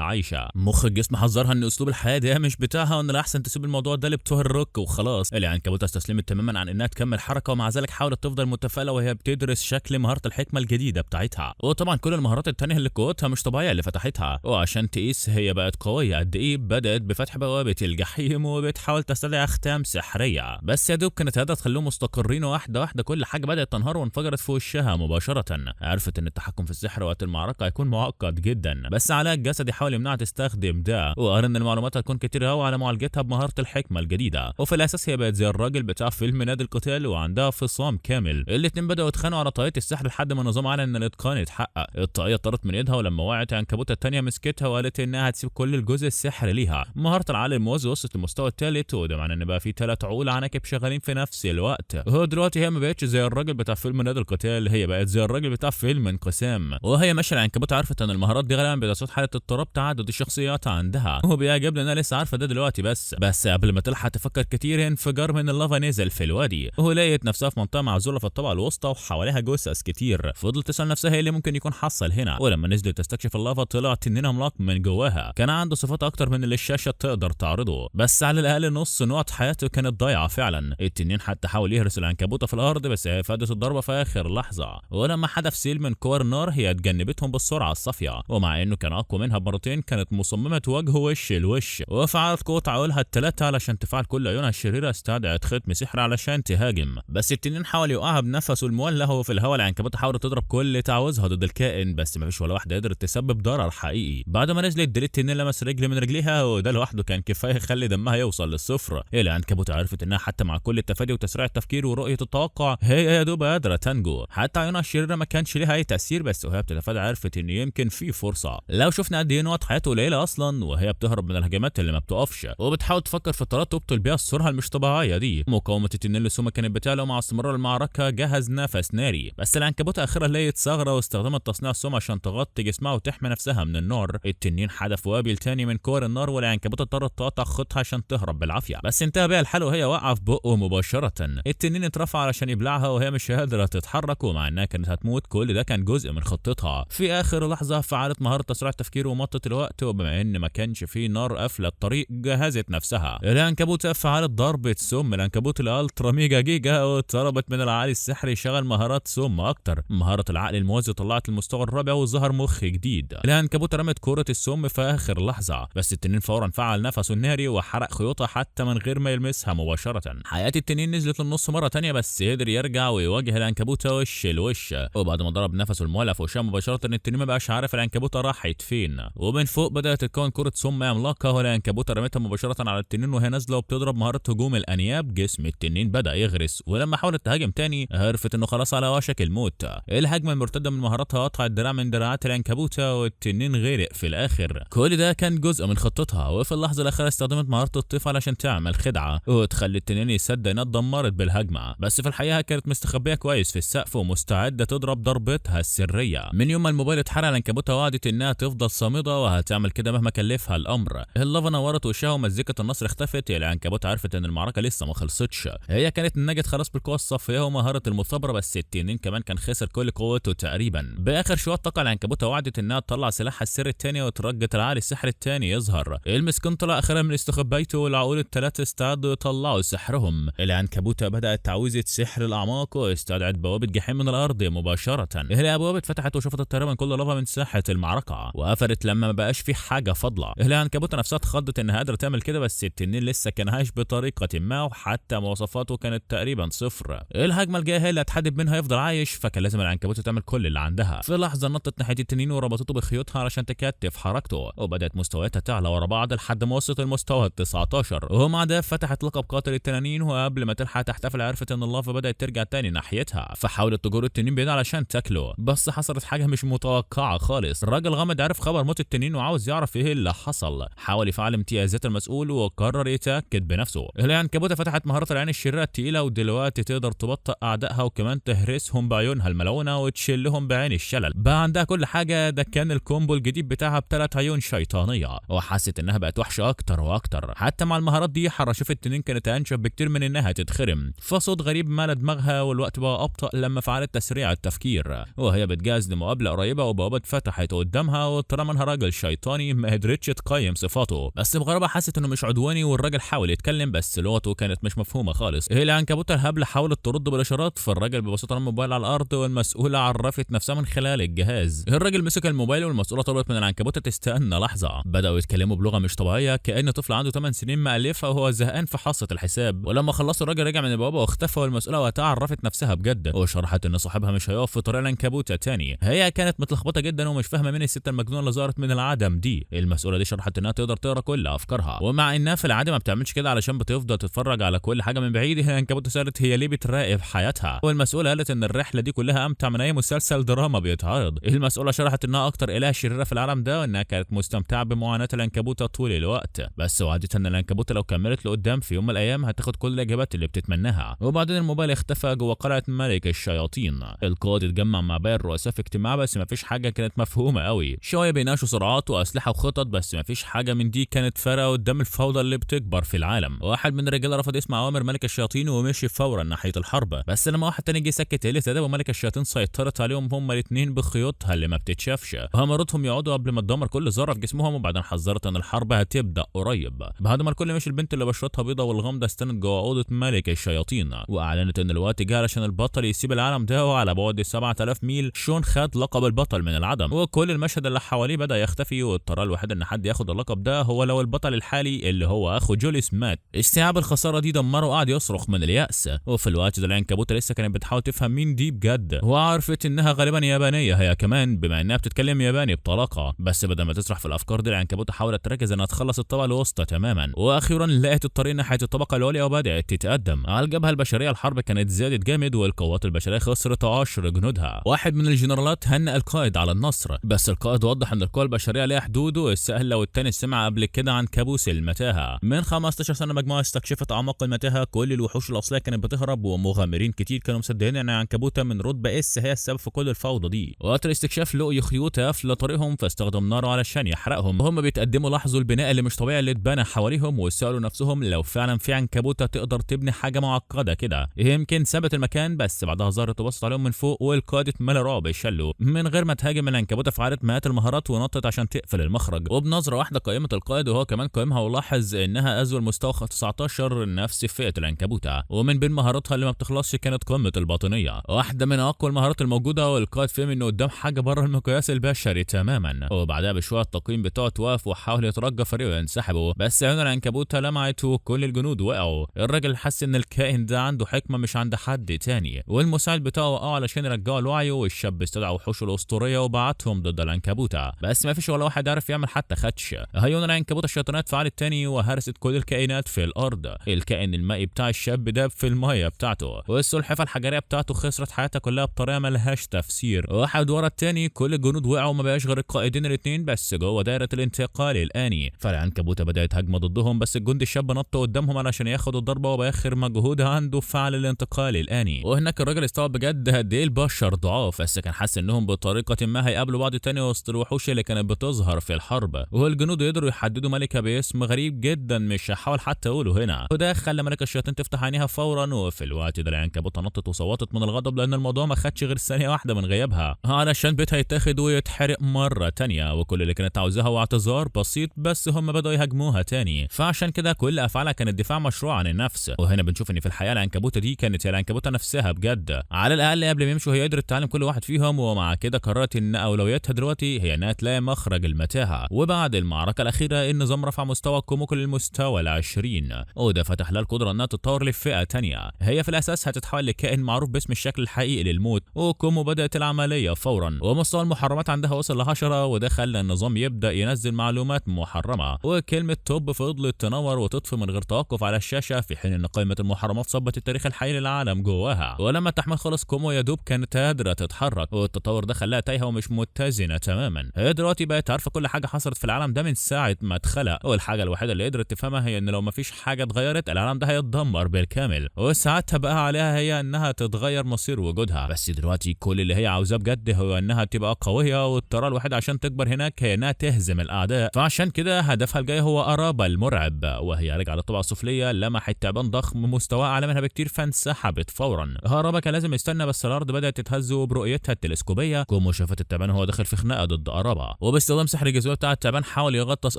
عايشة. مخ الجسم حذرها ان اسلوب الحياة ده مش بتاعها وان الاحسن تسيب الموضوع ده لبتوع الروك وخلاص. العنكبوت استسلمت تماما عن انها تكمل حركة، ومع ذلك حاولت تفضل متفائلة وهي بتدرس شكل مهارة الحكمة الجديدة بتاعتها، وطبعا كل المهارات التانية اللي قوتها مش طبيعية اللي فتحتها. وعشان تقيس هي بقت قوية قد ايه بدأت بفتح بوابة الجحيم وبتحاول تستدعي اختام سحرية، بس يا دوب كانت قادرة تخليهم مستقرين، واحدة واحدة كل حاجة بدأت تنهار وانفجرت في وشها مباشرة. عرفت ان التحكم في السحر وقت المعركة هيكون معقد جدا، بس علاء الجسد يحاول يمنعها تستخدم ده، وقال ان المعلومات هتكون كتير قوي على معالجتها بمهارة الحكمة الجديدة. وفي الاساس هي بقت زي الراجل بتاع فيلم نادي القتال وعندها فصام كامل. الاتنين بدأوا يتخانقوا على طاقية السحر لحد ما النظام على ان الاتقان يتحقق. الطاقية طارت من ايدها، ولما وقعت العنكبوتة التانية مسكتها وقالت انها هتسيب كل الجزء السحري ليها. مهارة العقل الموازي وصلت للمستوى الثالث، وده معناه ان بقى في 3 عقول عناكب شغالين في نفس الوقت. هو دلوقتي هي ما بقتش زي الراجل بتاع فيلم نادي القتال، هي بقت زي الراجل بتاع فيلم انقسام. وهي ماشيه العنكبوت عرفت ان المهارات دي غالبا بتصد حاله اضطراب تعدد الشخصيات عندها، وبيعجبني انها لسه عارفه ده دلوقتي. بس قبل ما تلحق تفكر كتير انفجار من اللافا نزل في الوادي، ولقيت نفسها في منطقه معزوله في الطبقه الوسطى وحواليها جثث كتير. فضلت تسال نفسها ايه اللي ممكن يكون حصل هنا، ولما نزلت تستكشف اللافا طلع تنين عملاق من جواها كان عنده صفات اكتر من اللي الشاشه تقدر تعرضه، بس على الاقل نص نقط حياته كانت ضايعه فعلا. التنين حتى حاول يهرس العنكبوته في الارض، بس هي فادت الضربه في اخر لحظه، ولما حدف سيل من كور النار هي اتجنبتهم بالسرعه الصافيه، ومع انه كان اقوى منها بمرتين كانت مصممه تواجهه وش لوش، وفعلت قوه عقولها الثلاثه علشان تفعل كل عيونها الشريره. استدعت ختم سحر علشان تهاجم، بس التنين حاول يوقعها بنفسه المولع، وفي الهواء العنكبوته حاولت تضرب كل تعويذها ضد الكائن، بس مفيش ولا واحده قدرت تسبب ضرر حقيقي. بعد ما نزلت دليل التنين لمس رجل من رجليها، وده لوحده كان كفايه يخلي دمها يوصل للصفر. العنكبوته عرفت انها حتى مع كل التفادي وتسريع التفكير ورؤيه التوقع هي يا دوب قادره تنجو. حتى عيونها الشريره ما كانش ليها اي تاثير، بس وهي بتتفادى عرفت ان يمكن في فرصه. لو شفنا قد ايه نقط حياته قليله اصلا وهي بتهرب من الهجمات اللي ما بتقفش، وبتحاول تفكر في طريقه تبطل بيها السرعه المش طبيعيه دي. مقاومه التنين للسومه كانت بتعلى، ومع استمرار المعركه جهز نفس ناري، بس العنكبوته اخيرا لقيت ثغره واستخدمت تصنيع السم عشان تغطي جسمها وتحمي نفسها من النار. التنين حدف وابل تاني من كور النار، والعنكبوته اضطرت تقطع خطها عشان تهرب بالعافيه، بس انتهى بيها الحال وهي واقعه في بقه مباشره. التنين اترفع علشان يبلعها وهي مش قادره تتحرك، ومع انها كانت هتموت كل ده كان جزء من خطتها. في اخر لحظه فعلت مهاره تسريع التفكير ومطت الوقت، وبما ان ما كانش في نار قافله الطريق جهزت نفسها. العنكبوته فعلت ضربه سم العنكبوت الالترا ميجا جيجا، وطلبت من العقل السحري يشغل مهارات سم اكتر. مهاره العقل الموازي طلعت المستوى الرابع وظهر مخ جديد. العنكبوته رمت كره السم في اخر لحظه، بس التنين فورا فعل نفسه الناري وحرق خيوطها حتى من غير ما يلمسها مباشره. حياه التنين نزلت للنص مره تانية، بس قدر يرجع ويواجه العنكبوته وش لوش، وبعد ما ضرب نفسه المولع في وشها مباشره التنين ما بقاش عارف العنكبوته راحت فين، ومن فوق بدات تتكون كره سم عملاقه، والعنكبوته رمتها مباشره على التنين وهي نازله وبتضرب مهاره هجوم الانياب. جسم التنين بدا يغرس، ولما حاولت تهاجم تاني عرفت انه خلاص على وشك الموت. الهجمه المرتده من مهاراتها قطعت دراع من دراعات العنكبوته، والتنين غرق في الاخر. كل ده كان جزء من خطتها، وفي اللحظه الاخيره استخدمت مهاره الطيف علشان تعمل خدعه وتخلي التنين يصدق انها اتدمرت بالهجمه، بس في الحقيقه كانت مستخبيه كويس في السقف ومستعده تضرب ضربتها السريه. من يوم ما الموبايل اتحرق العنكبوته وعدت انها تفضل صامده وهتعمل كده مهما كلفها الامر. اللافا نورت وشها ومزيكه النصر اختفت. العنكبوته عرفت ان المعركه لسه ما خلصتش، هي كانت نجت خلاص بالقوه الصافيه ومهاره المثابره، بس التنين كمان كان خسر كل قوته تقريبا. باخر شويه طاقه العنكبوته وعدت انها تطلع سلاحها السري الثاني وترجت العقل السحري الثاني يظهر. المسكين طلع اخيرا من استخبيته، والعقول الثلاثه استعدوا يطلعوا سحرهم. العنكبوته بدات تعويذه سحر الاعماق واستدعت بوابه جحيم من الارض مباشره. الابواب اتفتحت وشفت تقريبا كل لافا من ساحه المعركه، وقفلت لما ما بقاش في حاجه فاضله. العنكبوته نفسها اتخضت انها قادره تعمل كده، بس التنين لسه كان عايش بطريقه ما، وحتى مواصفاته كانت تقريبا صفر. الهجمه الجايه هي اللي هتحدد منها يفضل عايش، فكان لازم العنكبوته تعمل كل اللي عندها. في لحظه نطت ناحيه التنين وربطته بخيوطها علشان تكتف حركته، وبدات مستوياتها تعلى ورا بعض لحد ما وصلت المستوى ال19، ومع ده فتحت لقب قاتل التنانين. وقبل ما تلحق تحتفل عرفت ان اللافا بدات ترجع تاني ناحيتها، فحاولت تجر التنين بعيد علشان تاكله، بس حصلت حاجه مش متوقعه خالص. الراجل غامض عرف خبر موت التنين وعاوز يعرف ايه اللي حصل. حاول يفعل امتيازات المسؤول وقرر يتاكد بنفسه. العنكبوته فتحت مهاره العين الشريره التقيله، ودلوقتي تقدر تبطئ اعدائها وكمان تهرسهم بعيونها الملونه وتشلهم بعين الشلل. بقى عندها كل حاجه. ده كان الكومبو الجديد بتاعها ب3 عيون شيطانيه، وحست انها بقت وحشه اكتر واكتر. حتى مع المهارات دي حرشوف التنين كانت انشف بكتير من انها تتخرم. فصوت غريب مال دماغها، والوقت بقى ابطا لما فعلت تسريع التفكير. كبير، وهي بتجهز لمقابله قريبه وبوابه اتفتحت قدامها وطلع منها راجل شيطاني ما قدرتش تقيم صفاته، بس بغرابه حست انه مش عدواني والراجل حاول يتكلم بس لغته كانت مش مفهومه خالص. العنكبوته الهبله حاولت ترد بالاشارات فالراجل ببساطه رمى الموبايل على الارض والمسؤوله عرفت نفسها من خلال الجهاز. الراجل مسك الموبايل والمسؤوله طلبت من العنكبوته تستنى لحظه. بداوا يتكلموا بلغه مش طبيعيه كأن طفل عنده 8 سنين مألفها وهو زهقان في حصه الحساب. ولما خلصوا الراجل رجع من البوابه واختفى والمسؤوله وقتها عرفت نفسها بجد وشرحت ان صاحبها مش هيقف في طريق العنكبوته تاني. هي كانت متلخبطه جدا ومش فاهمه مين الست المجنونه اللي ظهرت من العدم دي. المسؤوله دي شرحت انها تقدر تقرا كل افكارها، ومع انها في العاده ما بتعملش كده علشان بتفضل تتفرج على كل حاجه من بعيد، العنكبوته سالت هي ليه بتراقب حياتها، والمسؤوله قالت ان الرحله دي كلها امتع من اي مسلسل دراما بيتعرض. المسؤوله شرحت انها اكتر اله شريره في العالم ده وانها كانت مستمتعه بمعاناه العنكبوته طول الوقت، بس وعدت ان العنكبوته لو كملت لقدام في يوم من الايام هتاخد كل الاجابات اللي بتتمناها. وبعدين الموبايل اختفى جوه قلعه ملك الشياطين. القائد اتجمع مع باقي الرؤساء في اجتماع بس ما فيش حاجه كانت مفهومه قوي، شويه بيناقشوا سرعات واسلحه وخطط بس ما فيش حاجه من دي كانت فارقه قدام الفوضى اللي بتكبر في العالم. واحد من الرجاله رفض يسمع اوامر ملك الشياطين ومشي فورا ناحيه الحرب، بس لما واحد تاني جه سكت قله ادب وملك الشياطين سيطرت عليهم هما الاثنين بخيوطها اللي ما بتتشافش، وامرتهم يقعدوا قبل ما تدمر كل ذره في جسمهم، وبعدين حذرت ان الحرب هتبدا قريب. بعد ما الكل مشي البنت اللي بشرتها بيضه والغامضه استنت جوه اوضه ملك الشياطين واعلنت ان الوقت جه علشان البطل يسيب العالم ده. وعلى بعد 7000 ميل شون خد لقب البطل من العدم، وكل المشهد اللي حواليه بدا يختفي، والطريقه الوحيده ان حد ياخد اللقب ده هو لو البطل الحالي اللي هو اخو جوليس مات. استيعاب الخساره دي دمره وقعد يصرخ من الياس. وفي الوقت ده العنكبوته لسه كانت بتحاول تفهم مين دي بجد، وعرفت انها غالبا يابانيه هي كمان بما انها بتتكلم ياباني بطلاقه. بس بدل ما تسرح في الافكار دي العنكبوته حاولت تركز انها تخلص الطبقه الوسطى تماما، واخيرا لقت الطريق ناحيه الطبقه العليا وبدات تتقدم. على الجبهه البشريه الحرب كانت زادت جامد والقوات البشريه خسرت 10 جنودها. واحد من الجنرالات هنأ القائد على النصر، بس القائد وضح ان القوى البشريه ليها حدود والسهل لو التاني سمع قبل كده عن كابوس المتاهه. من 15 سنه مجموعه استكشفت اعماق المتاهه، كل الوحوش الاصليه كانت بتهرب ومغامرين كتير كانوا مصدقين ان عنكبوته من رتبه اس هي السبب في كل الفوضى دي. وقت الاستكشاف لقوا خيوط قافله طريقهم فاستخدم نار علشان يحرقهم، وهم بيتقدموا لاحظوا البناء اللي مش طبيعي اللي اتبنى حواليهم وسالوا نفسهم لو فعلا في عنكبوته تقدر تبني حاجه معقده كده. يمكن ثبت المكان بس بعدها ظهرت وبصت عليهم من فوق والقائد اتملى رعب شلوا. من غير ما تهاجم العنكبوته فعلت مئات المهارات ونطت عشان تقفل المخرج، وبنظره واحده قيمت القائد وهو كمان قيمها ولاحظ انها ازول مستوى 19 نفس فئه العنكبوته، ومن بين مهاراتها اللي ما بتخلصش كانت قمه الباطنيه، واحده من اقوى المهارات الموجوده. والقائد فهم انه قدام حاجه بره المقياس البشري تماما. وبعدها بشويه التقييم بتاعه توقف وحاول يترجى فريقه ينسحبوا، بس عيون العنكبوته لمعت وكل الجنود وقعوا. الراجل حس ان الكائن ده عنده حكمه مش عند حد تاني، والمساعد بتاعه وقعوا علشان يرجعوا الوعي. والشاب استدعى وحوشه الاسطوريه وبعتهم ضد العنكبوته، بس ما فيش ولا واحد عارف يعمل حتى خدش. عيون العنكبوته الشيطانات فعلت تاني وهرست كل الكائنات في الارض. الكائن المائي بتاع الشاب داب في الميه بتاعته، والسلحفاه الحجريه بتاعته خسرت حياتها كلها بطريقه ملهاش تفسير. واحد ورا التاني كل الجنود وقعوا وما بقاش غير القائدين الاثنين بس جوه دايره الانتقال الاني. فالعنكبوته بدات هجمه ضدهم بس الجندي الشاب نط قدامهم علشان ياخد الضربه وباخر مجهود عنده فعل الانتقال الاني. وهناك الراجل استوعب بجد قد ايه البشر ضعاف، بس كان حاسس انهم بطريقه ما هيقابلوا بعض تاني وسط الوحوش اللي كانت بتظهر في الحرب. والجنود يقدروا يحددوا ملكه باسم غريب جدا مش هحاول حتى اقوله هنا، وده خلى ملك الشياطين تفتح عينيها فورا. وفي الوقت ده العنكبوته نطت وصوتت من الغضب لان الموضوع ما خدش غير ثانيه واحده من غيابها علشان بيتها يتاخد ويتحرق مره تانيه، وكل اللي كانت عاوزاها هو اعتذار بسيط بس هم بدأوا يهاجموها تاني. فعشان كده كل افعالها كانت دفاع مشروع عن النفس. وهنا بنشوف ان في الحقيقه العنكبوته دي كانت هي العنكبوته نفسها بجد. على الاقل قبل ما يمشوا هي قدرت تعلم كل واحد فيهم، ومع كده قررت ان اولوياتها دلوقتي هي انها تلاقي مخرج المتاهه. وبعد المعركه الاخيره النظام رفع مستوى كوموكو للمستوى ال20، وده فتح لها القدره انها تتطور لفئه تانيه. هي في الاساس هتتحول لكائن معروف باسم الشكل الحقيقي للموت، وكومو بدات العمليه فورا. ومستوى المحرمات عندها وصل ل10، وده خلى النظام يبدا ينزل معلومات محرمه. وكلمه توب فضلت تنور وتطفي من غير توقف على الشاشه، في حين ان قائمه المحرمات صبت التاريخ الحقيقي للعالم جواها. ولما التحميل خلص كومو يا دوب كانت قادره تتحرك، والتطور ده خلاها تايهه ومش متزنه تماما. هي دلوقتي بقت عارفه كل حاجه حصلت في العالم ده من ساعه ما اتخلق، والحاجه الوحيده اللي قدرت تفهمها هي ان لو مفيش حاجه اتغيرت العالم ده هيتدمر بالكامل، وساعتها بقى عليها هي انها تتغير مصير وجودها. بس دلوقتي كل اللي هي عاوزاه بجد هو انها تبقى قويه، والطريقه الوحيده عشان تكبر هناك هي انها تهزم الاعداء. فعشان كده هدفها الجاي هو ارابا المرعب، وهي رجعت للطبقه السفليه لمحت تعبان ضخم مستواه اعلى منها بكتير فانسحبت فورا. ارابا كان لازم يستنى بس الارض بدات تهزه برؤيتها التلسكوبيه. كومو شافت التعبان وهو داخل في خناقه ضد أرابا، وباستخدام سحر الجاذبيه بتاع التعبان حاول يغطس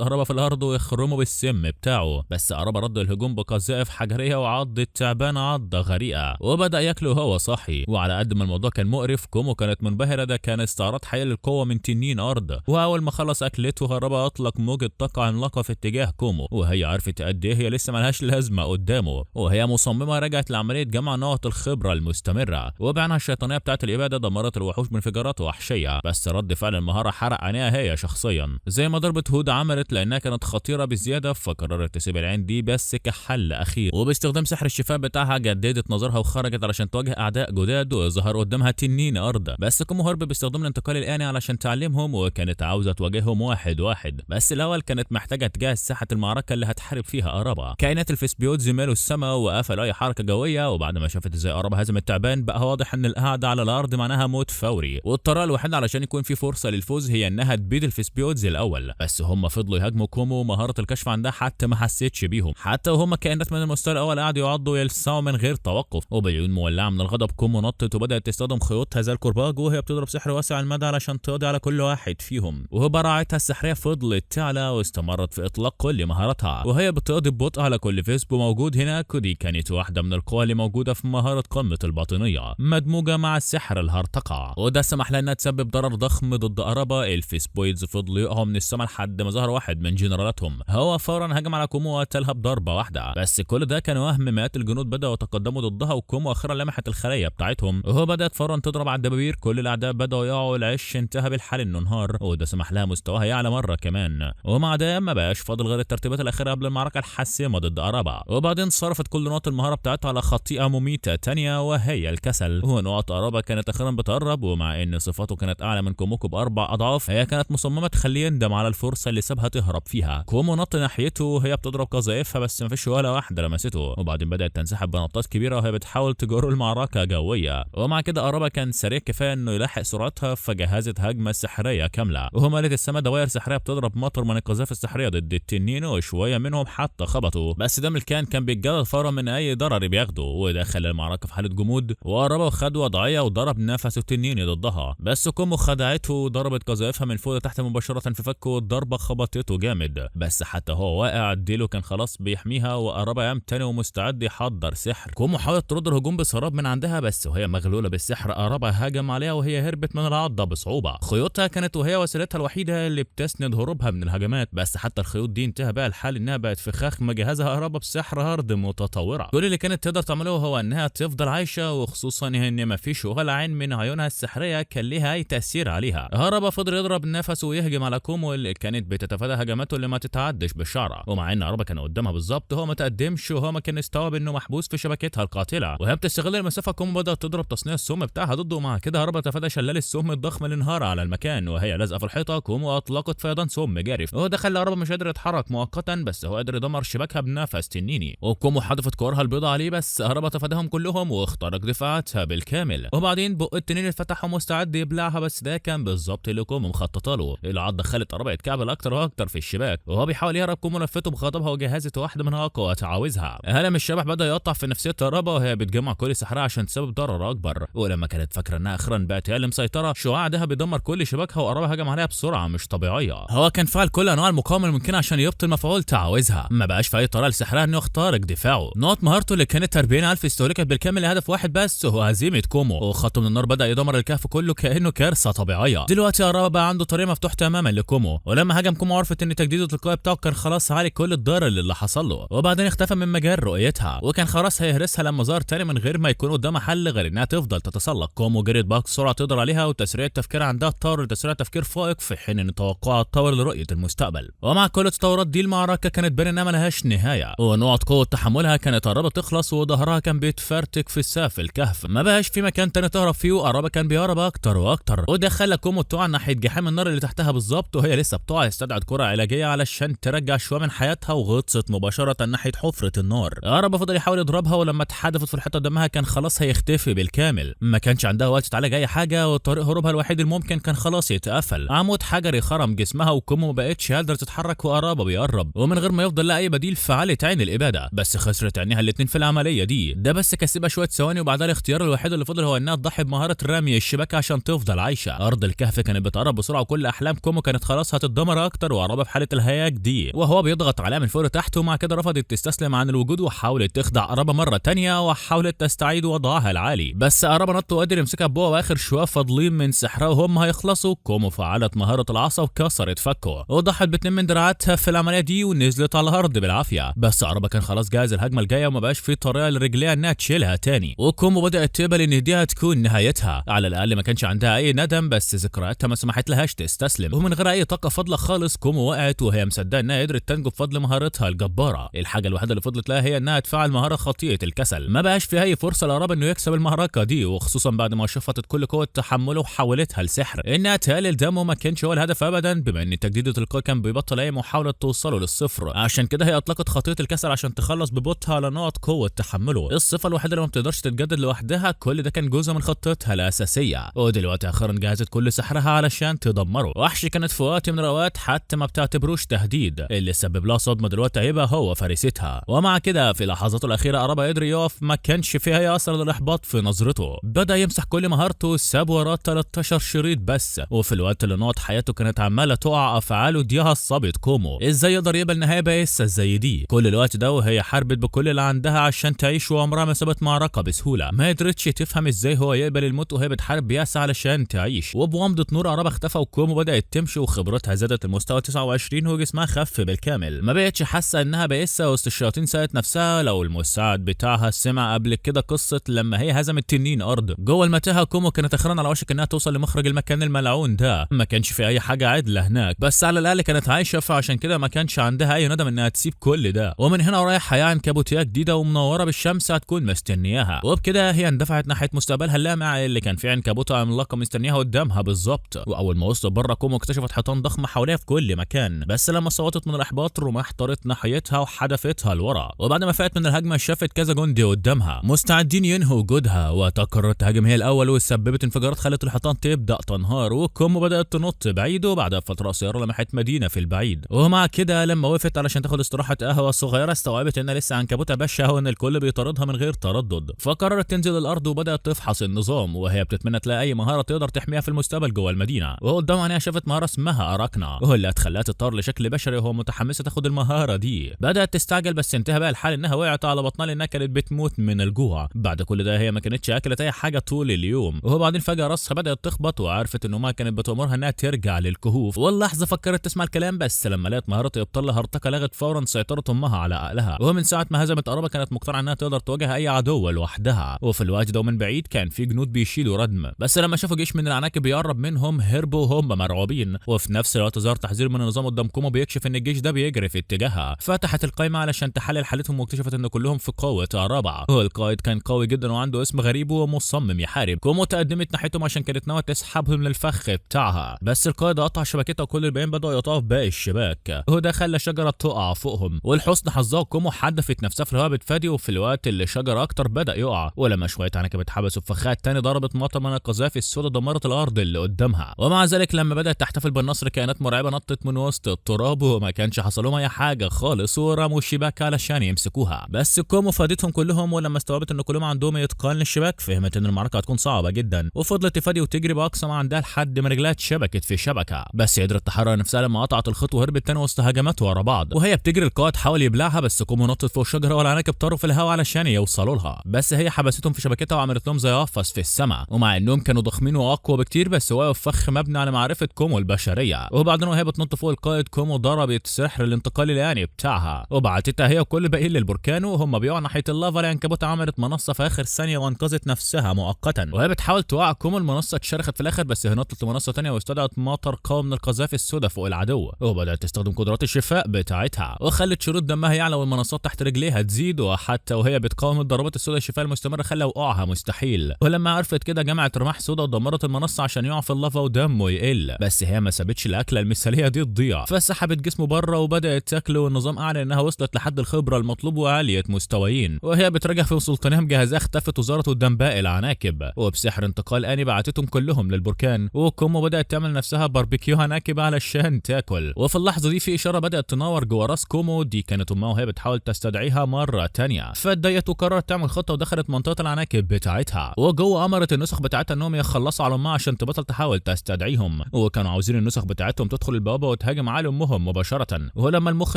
أرابا في الارض ويخرمه بالسم بتاعه، بس أرابا رد الهجوم بقذائف حجريه وعض التعبان عضه غريقه وبدا ياكله وهو صاحي. وعلى قد ما الموضوع كان مقرف كومو كانت منبهره، ده كان استعراض حقيقي للقوه من تنين ارض. واول ما خلص اكلته أرابا اطلق موجه طاقه عملاقه في اتجاه كومو، وهي عرفت قد ايه هي لسه ملهاش لازمه قدامه، وهي مصممه رجعت لعمليه جمع نقط الخبره المستمره. وبعناها الشيطانيه بتاعه الاباده دمرت الوحوش بانفجارات وحشيه، بس رد فعل المهاره حرق عينيها هي شخصيا زي ما ضربه هود عملت، لانها كانت خطيره بزياده فقررت تسيب العين دي بس كحل اخير. وباستخدام سحر الشفاء بتاعها جددت نظرها وخرجت علشان تواجه اعداء جداد، وظهر قدامها تنين ارض. بس كومو هرب باستخدام الانتقال الآني علشان تعلمهم، وكانت عاوزه تواجههم واحد واحد، بس الاول كانت محتاجه تجهز ساحه المعركه اللي هتحارب فيها أرابا. كائنات الفيسبيوت زمالوا السما وقفلوا اي حركه جويه، وبعد ما شافت ازاي أرابا هزم التعبان بقى واضح ان القعده على الارض معناها موت فوري، والطريقه الوحيده علشان يكون في فرصه للفوز هي انها تبيد الفيسبيوتز الاول. بس هم فضلوا يهاجموا كومو، مهاره الكشف عندها حتى ما حسيتش بيهم، حتى وهم كائنات من المستوى الاول قعدوا يعضوا ويلسعوا من غير توقف. وبعيون مولعه من الغضب كومو نطت وبدات تستخدم خيوطها زي الكرباج وهي بتضرب سحر واسع المدى علشان تقضي على كل واحد فيهم. وبراعتها السحريه فضلت تعلى واستمرت في اطلاق كل مهاراتها، وهي بتقضي ببطء على كل فيسبو موجود هناك. ودي كانت واحده من القوى اللي موجوده في مهاره قمه الباطنيه مدموجه مع السحر الهرطقه، وده سمح لها انها تسبب ضرر ضخم ضد أرابا. الفيسبويدز فضلوا يقعوا من السما لحد ما ظهر واحد من جنرالاتهم، هو فورا هجم على كومو وقتلها بضربه واحده. بس كل ده كان وهم، مئات الجنود بداوا يتقدموا ضدها، وكومو اخيرا لمحت الخلايا بتاعتهم وهو بدات فورا تضرب على الدبابير. كل الاعداء بداوا يقعوا، العش انتهى بالحال انه انهار، وده سمح لها مستواها يعلى مره كمان. ومع ده ما بقاش فاضل غير الترتيبات الاخيره قبل المعركه الحاسمه ضد أرابا. وبعدين صرفت كل نقط المهاره بتاعتها على خطيئه مميته تانية وهي الكسل. ونقط أرابا كانت اخيرا بتقرب، ومع ان صفاته كانت اعلى من كوموكو ب4 اضعاف هي كانت مصممه تخليه يندم على الفرصه اللي سابها تهرب فيها. كومو نط ناحيته وهي بتضرب قذائفها بس مفيش ولا واحده لمسته، وبعدين بدات تنسحب بنطات كبيره وهي بتحاول تجر المعركه جويه. ومع كده أرابا كان سريع كفايه انه يلاحق سرعتها، فجهزت هجمه سحريه كامله وهملت السما دوائر سحريه بتضرب مطر من القذائف السحريه ضد التنين، وشويه منهم حتى خبطوا، بس دم الكائن كان بيتجلد فورا من اي ضرر بياخده، وده خلى المعركه في حاله جمود. وأرابا خد وضعيه وضرب نفسه التنين ضدها، بس كومو خدعته وضربت قذائفها من فوق لتحت مباشره في فكه، والضربه خبطته جامد. بس حتى هو واقع ديلو كان خلاص بيحميها، وأرابا قام تاني ومستعد يحضر سحر. كومو حاولت ترد الهجوم بسراب من عندها، بس وهي مغلوله بالسحر أرابا هاجم عليها وهي هربت من العضه بصعوبه. خيوطها كانت وهي وسيلتها الوحيده اللي بتسند هروبها من الهجمات، بس حتى الخيوط دي انتهى بقى الحال انها بقت فخاخ مجهزها أرابا بسحر هارد متطوره. كل اللي كانت تقدر تعمله هو انها تفضل عايشه، وخصوصا ان مفيش ولا عين من عيونها السحريه كان ليها اي تاثير عليها. أرابا فضل يضرب نفسه ويهجم على كومو اللي كانت بتتفادى هجماته اللي ما تتعدش بالشعره، ومع ان أرابا كان قدامها بالظبط هو ما تقدمش، وهو ما كان استوعب انه محبوس في شبكتها القاتله. وهي بتستغل المسافه كومو بدات تضرب تصنيع السم بتاعها ضده، ومع كده أرابا تفادى شلال السم الضخم اللي انهار على المكان. وهي لازقه في الحيطه كومو اطلقت فيضان سم جارف، وده خلى أرابا مش قادر يتحرك مؤقتا، بس هو قادر يدمر شباكها بنفس تنيني. وكومو حدفت كورها البيضاء عليه، بس أرابا تفاداهم كلهم واخترق دفاعاتها بالكامل. وبعدين بق التنين اتفتح ومستعد يبلعها، بس ده كان بالظبط اللي كومو مخططه له. العضه خلت أرابا يتكعبل اكتر واكتر في الشباك، وهو بيحاول يهرب كومو لفته بغضبها وجهزت واحده من اقوى تعاويذها. هلم الشبح بدا يقطع في نفسيه أرابا وهي بتجمع كل سحرها عشان تسبب ضرر اكبر. ولما كانت فاكره انها اخيرا بقت هي اللي مسيطره، شعاع ده بيدمر كل شباكها وأرابا هجم عليها بسرعه مش طبيعيه. هو كان فعل كل انواع المقاومه الممكنه عشان يبطل مفعول تعاويذها، ما بقاش في اي طريقه لسحرها انه يخترق دفاعه. نقط مهارته اللي كانت 40,000 استهلكت بالكامل لهدف واحد بس، هو هزيمه كومو. وخط من النار بدا يدمر الكهف كله كانه كارثه طبيعيه. دلوقتي أرابا بقى عنده طريق مفتوح تماما لكومو، ولما هجم كومو عرفت ان تجديد التلقائي بتاعه كان خلاص عالج كل الضرر اللي حصل له، وبعدين اختفى من مجال رؤيتها، وكان خلاص هيهرسها لما ظهر تاني من غير ما يكون قدامها حل غير انها تفضل تتسلق. كومو جريت بقى بسرعه تقدر عليها، وتسريع التفكير عندها تطور لتسريع تفكير فائق، في حين ان توقعها تطور لرؤيه المستقبل. ومع كل التطورات دي المعركه كانت باين انها ملهاش نهايه، ونقط قوه تحملها كانت قربت تخلص، وظهرها كان بيتفرتك في سقف الكهف، ما بقاش في مكان تاني تهرب فيه، وأرابا كان بيهرب اكتر واكتر. وده خلى كومو تقع ناحيه جحيم النار اللي تحتها بالظبط، وهي لسه بتقع استدعت كره علاجيه علشان ترجع شويه من حياتها، وغطست مباشره ناحيه حفره النار. أرابا فضل يحاول يضربها، ولما اتحدفت في الحيطه دمها كان خلاص هيختفي بالكامل، ما كانش عندها وقت تعالج اي حاجه، وطريق هروبها الوحيد الممكن كان خلاص يتقفل. عمود حجري خرم جسمها، وكومو ما بقتش قادره تتحرك، وأرابا بيقرب ومن غير ما يفضل لها اي بديل فعلت عين الاباده، بس خسرت عينيها الاثنين في العمليه دي. ده بس كسبها شويه ثواني، وبعدها الاختيار الوحيد اللي فضل هو انها تضحي بمهاره رمي الشبكه عشان تفضل عايشه. ارض الكهف كانت بتقرب بسرعه وكل احلام كومو كانت خلاص هتتدمر اكتر، وقربها في حاله الهياج دي وهو بيضغط عليها من فوق لتحت، ومع كده رفضت تستسلم عن الوجود وحاولت تخدع قربها مره تانية وحاولت تستعيد وضعها العالي. بس قربها نط وقدر يمسكها بقوه، واخر شويه فاضلين من سحرها وهم هيخلصوا كومو فعلت مهاره العصا وكسرت فكه وضحت باتنين من دراعاتها في العمليه دي ونزلت على الارض بالعافيه. بس قربها كان خلاص جاهز الهجمه الجايه وما بقاش في طريقه لرجليها انها تشيلها تاني، وكومو بدات تقبل ان دي هتكون نهايتها. على الاقل ما كانش عندها اي ندم، بس ذكرياتها ما سمحت لهاش تستسلم، ومن غير اي طاقه فاضله خالص كومو وقعت وهي مصدقه انها قدرت تنجو بفضل مهارتها الجباره. الحاجه الوحيده اللي فضلت لها هي انها تفعل مهاره خطيئه الكسل. ما بقاش في اي فرصه لقرب انه يكسب المعركه دي، وخصوصا بعد ما شفطت كل قوه تحمله وحولتها لسحر. انها تقلل دمه ما كانش هو الهدف ابدا، بما ان تجديد القوه كان بيبطل اي محاوله توصله للصفر. عشان كده هي اطلقت خطيئه الكسل عشان تخلص ببطها على نقط قوه تحمله، الصفه الوحيده اللي ما بتقدرش تتجدد لوحدها. كل ده كان جزء من خطتها الاساسيه، ودلوقتي اخيرا جهزت كل سحرها علشان تدمره. وحش كانت في وقت من الاوقات حتى ما بتعتبروش تهديد، اللي سبب لها صدمه دلوقتي هيبقى هو فارستها. ومع كده في لحظاته الاخيره قرب قدر يقف، ما كانش فيها اي اثر للاحباط في نظرته. بدا يمسح كل مهارته، ساب وراه 13 شريط بس، وفي الوقت اللي نقط حياته كانت عماله تقع افعاله دي عصبت كومو. ازاي يقدر يقبل نهايه بائسه زي دي كل الوقت ده وهي حاربت بكل اللي عندها عشان تعيش، وعمرها ما سابت معركه بسهوله. ما قدرتش تفهم ازاي هو يقبل الموت وهي بتحارب بيأس علشان تعيش. وبومضه نور قرب اختفى وكومو بدات تمشي، وخبرتها زادت المستوى 29 وجسمها خف بالكامل. ما بقتش حاسه انها بائسه وسط الشياطين. سالت نفسها لو المساعد بتاعها سمع قبل كده قصه لما هي هزمت تنين ارض جوه المتاهه. كومو كانت اخيرا على وشك انها توصل لمخرج المكان الملعون ده. ما كانش في اي حاجه عدله هناك، بس على الاقل كانت عايشه، فعشان كده ما كانش عندها اي ندم انها تسيب كل ده. ومن هنا ورايح حياه عنكبوتيه جديده ومنوره بالشمس هتكون مستنياها. وبكده هي اندفعت ناحيه مستقبلها اللامع اللي كان فيه عنكبوته عملاقه مستنياها قدامها بالظبط. واول ما وصلت بره كومو اكتشفت حيطان ضخمه حواليها في كل مكان، بس لما صوتت من الاحباط رماح طارت ناحيتها وحدفتها لورا. وبعد ما فاتت من الهجمه شافت كذا جندي قدامها مستعدين ينهوا وجودها، وتقررت تهاجم هي الاول وسببت انفجارات خلت الحيطان تبدا تنهار. وكومو بدات تنط بعيد، وبعدها فتره قصيره لمحت مدينه في البعيد. ومع كده لما وقفت علشان تاخد استراحه قهوه صغيره استوعبت ان لسه عنكبوته باشا وان الكل بيطاردها من غير تردد. فقررت تنزل الارض وبدات تفحص النظام، وهي بتتمنى تلاقي اي مهاره تقدر تحميها في المستقبل جوه المدينه. وقدام عينيها شافت مهاره اسمها اراكنا، واللي هتخليها تطار لشكل بشري، وهو متحمسه تاخد المهاره دي. بدات تستعجل بس انتهى بقى الحال انها وقعت على بطنها لانها كانت بتموت من الجوع. بعد كل ده هي ما كانتش اكلت اي حاجه طول اليوم، وهو بعدين فجاه راسها بدات تخبط وعرفت ان امها كانت بتامرها انها ترجع للكهوف. واللحظه فكرت تسمع الكلام، بس لما لقت مهاره ابطال الهرطقه لغت فورا سيطره امها على عقلها. ومن ساعه ما هزمت قربه كانت مقتنعه انها تقدر تواجه اي عدو لوحدها. وفي الوقت ده ومن بعيد كان في جنود بيشيلوا ردم، بس لما شافوا جيش من العناكب بيقرب منهم هربوا وهم مرعوبين. وفي نفس الوقت ظهر تحذير من النظام قدام كومو بيكشف ان الجيش ده بيجري في اتجاهها. فتحت القائمه علشان تحلل حالتهم واكتشفت ان كلهم في قوه رابعه. والقائد كان قوي جدا وعنده اسم غريب ومصمم يحارب. كومو تقدمت ناحيتهم عشان كانت ناويه تسحبهم للفخ بتاعها، بس القائد قطع شبكتها وكل الباقيين بداوا يقطعوا في باقي الشباك، وده خلى شجره تقع فوقهم. ولحسن حظها كومو حدفت نفسها في الهواء بتفادي، وفي الوقت اللي شجره اكتر بدا يقع. ولما شويه عناكب اتحبسوا في فخها التاني ضربت مطر من القذائف السوداء دمرت الارض اللي قدامها. ومع ذلك لما بدات تحتفل بالنصر كائنات مرعبه نطت من وسط التراب وما كانش حصل لهم اي حاجه خالص، ورموا الشباك علشان يمسكوها. بس كومو فادتهم كلهم، ولما استوعبت ان كلهم عندهم اتقان للشباك فهمت ان المعركه هتكون صعبه جدا، وفضلت تفادي وتجري باقصى ما عندها لحد ما رجلها اتشبكت في شبكه. بس قدرت تحرر نفسها لما قطعت الخط وهربت تاني وسط هجمات ورا بعض. وهي بتجري القائد حاول يبلعها، بس كومو نطت فوق الشجره والعناكب طاروا في الهواء علشان يوصلوا لها، بس هي حبستهم في شبكتها وعملت لهم زي قفص في السماء. ومع انهم كانوا ضخمين واقوى بكتير بس وقف فخ مبني على معرفه كومو البشريه. وبعدين وهي بتنط فوق القائد كومو ضربت سحر الانتقال الاني بتاعها وبعتتها هي وكل الباقيين للبركان، وهم بيقعوا ناحيه اللافا. العنكبوت عملت منصه في اخر ثانيه وانقذت نفسها مؤقتا. وهي بتحاول توقع كومو المنصه اتشرخت في الاخر، بس هي نطت لمنصه ثانيه واستدعت مطر قوي من القذائف السوداء فوق العدو، وبدات تستخدم قدرات الشفاء بتاعتها وخلت شروط دمها يعلى والمنصات تحت رجليها تزيد. وحتى وهي بتقاوم الضربات السوداء الشفاء المستمره خلى وقوعها مستحيل. ولما عرفت كده جمعت رماح سوداء ودمرت المنصه عشان يقع في اللافا ودمه يقل، بس هي ما سابتش الاكله المثاليه دي تضيع، فسحبت جسمه بره وبدات تاكله. والنظام اعلن انها وصلت لحد الخبره المطلوب وعاليه مستويين. وهي بترجع في سلطانها مجهزاه اختفت وزارت قدام باقي العناكب، وبسحر انتقال اني بعتتهم كلهم للبركان. وكومو بدات تعمل نفسها باربيكيو عناكب علشان تاكل. وفي اللحظه دي في اشاره بدات تنور جوه راس كومو، دي كانت امها وهي بتحاول تستدعيها مره تانية. فاتضايقت وقررت تعمل خطه ودخلت منطقه العناكب بتاعتها. وجوه امرت النسخ بتاعتها انهم يخلصوا على امها عشان تبطل تحاول تستدعيهم، وكانوا عاوزين النسخ بتاعتهم تدخل البوابه وتهاجم على امهم مباشره. ولما المخ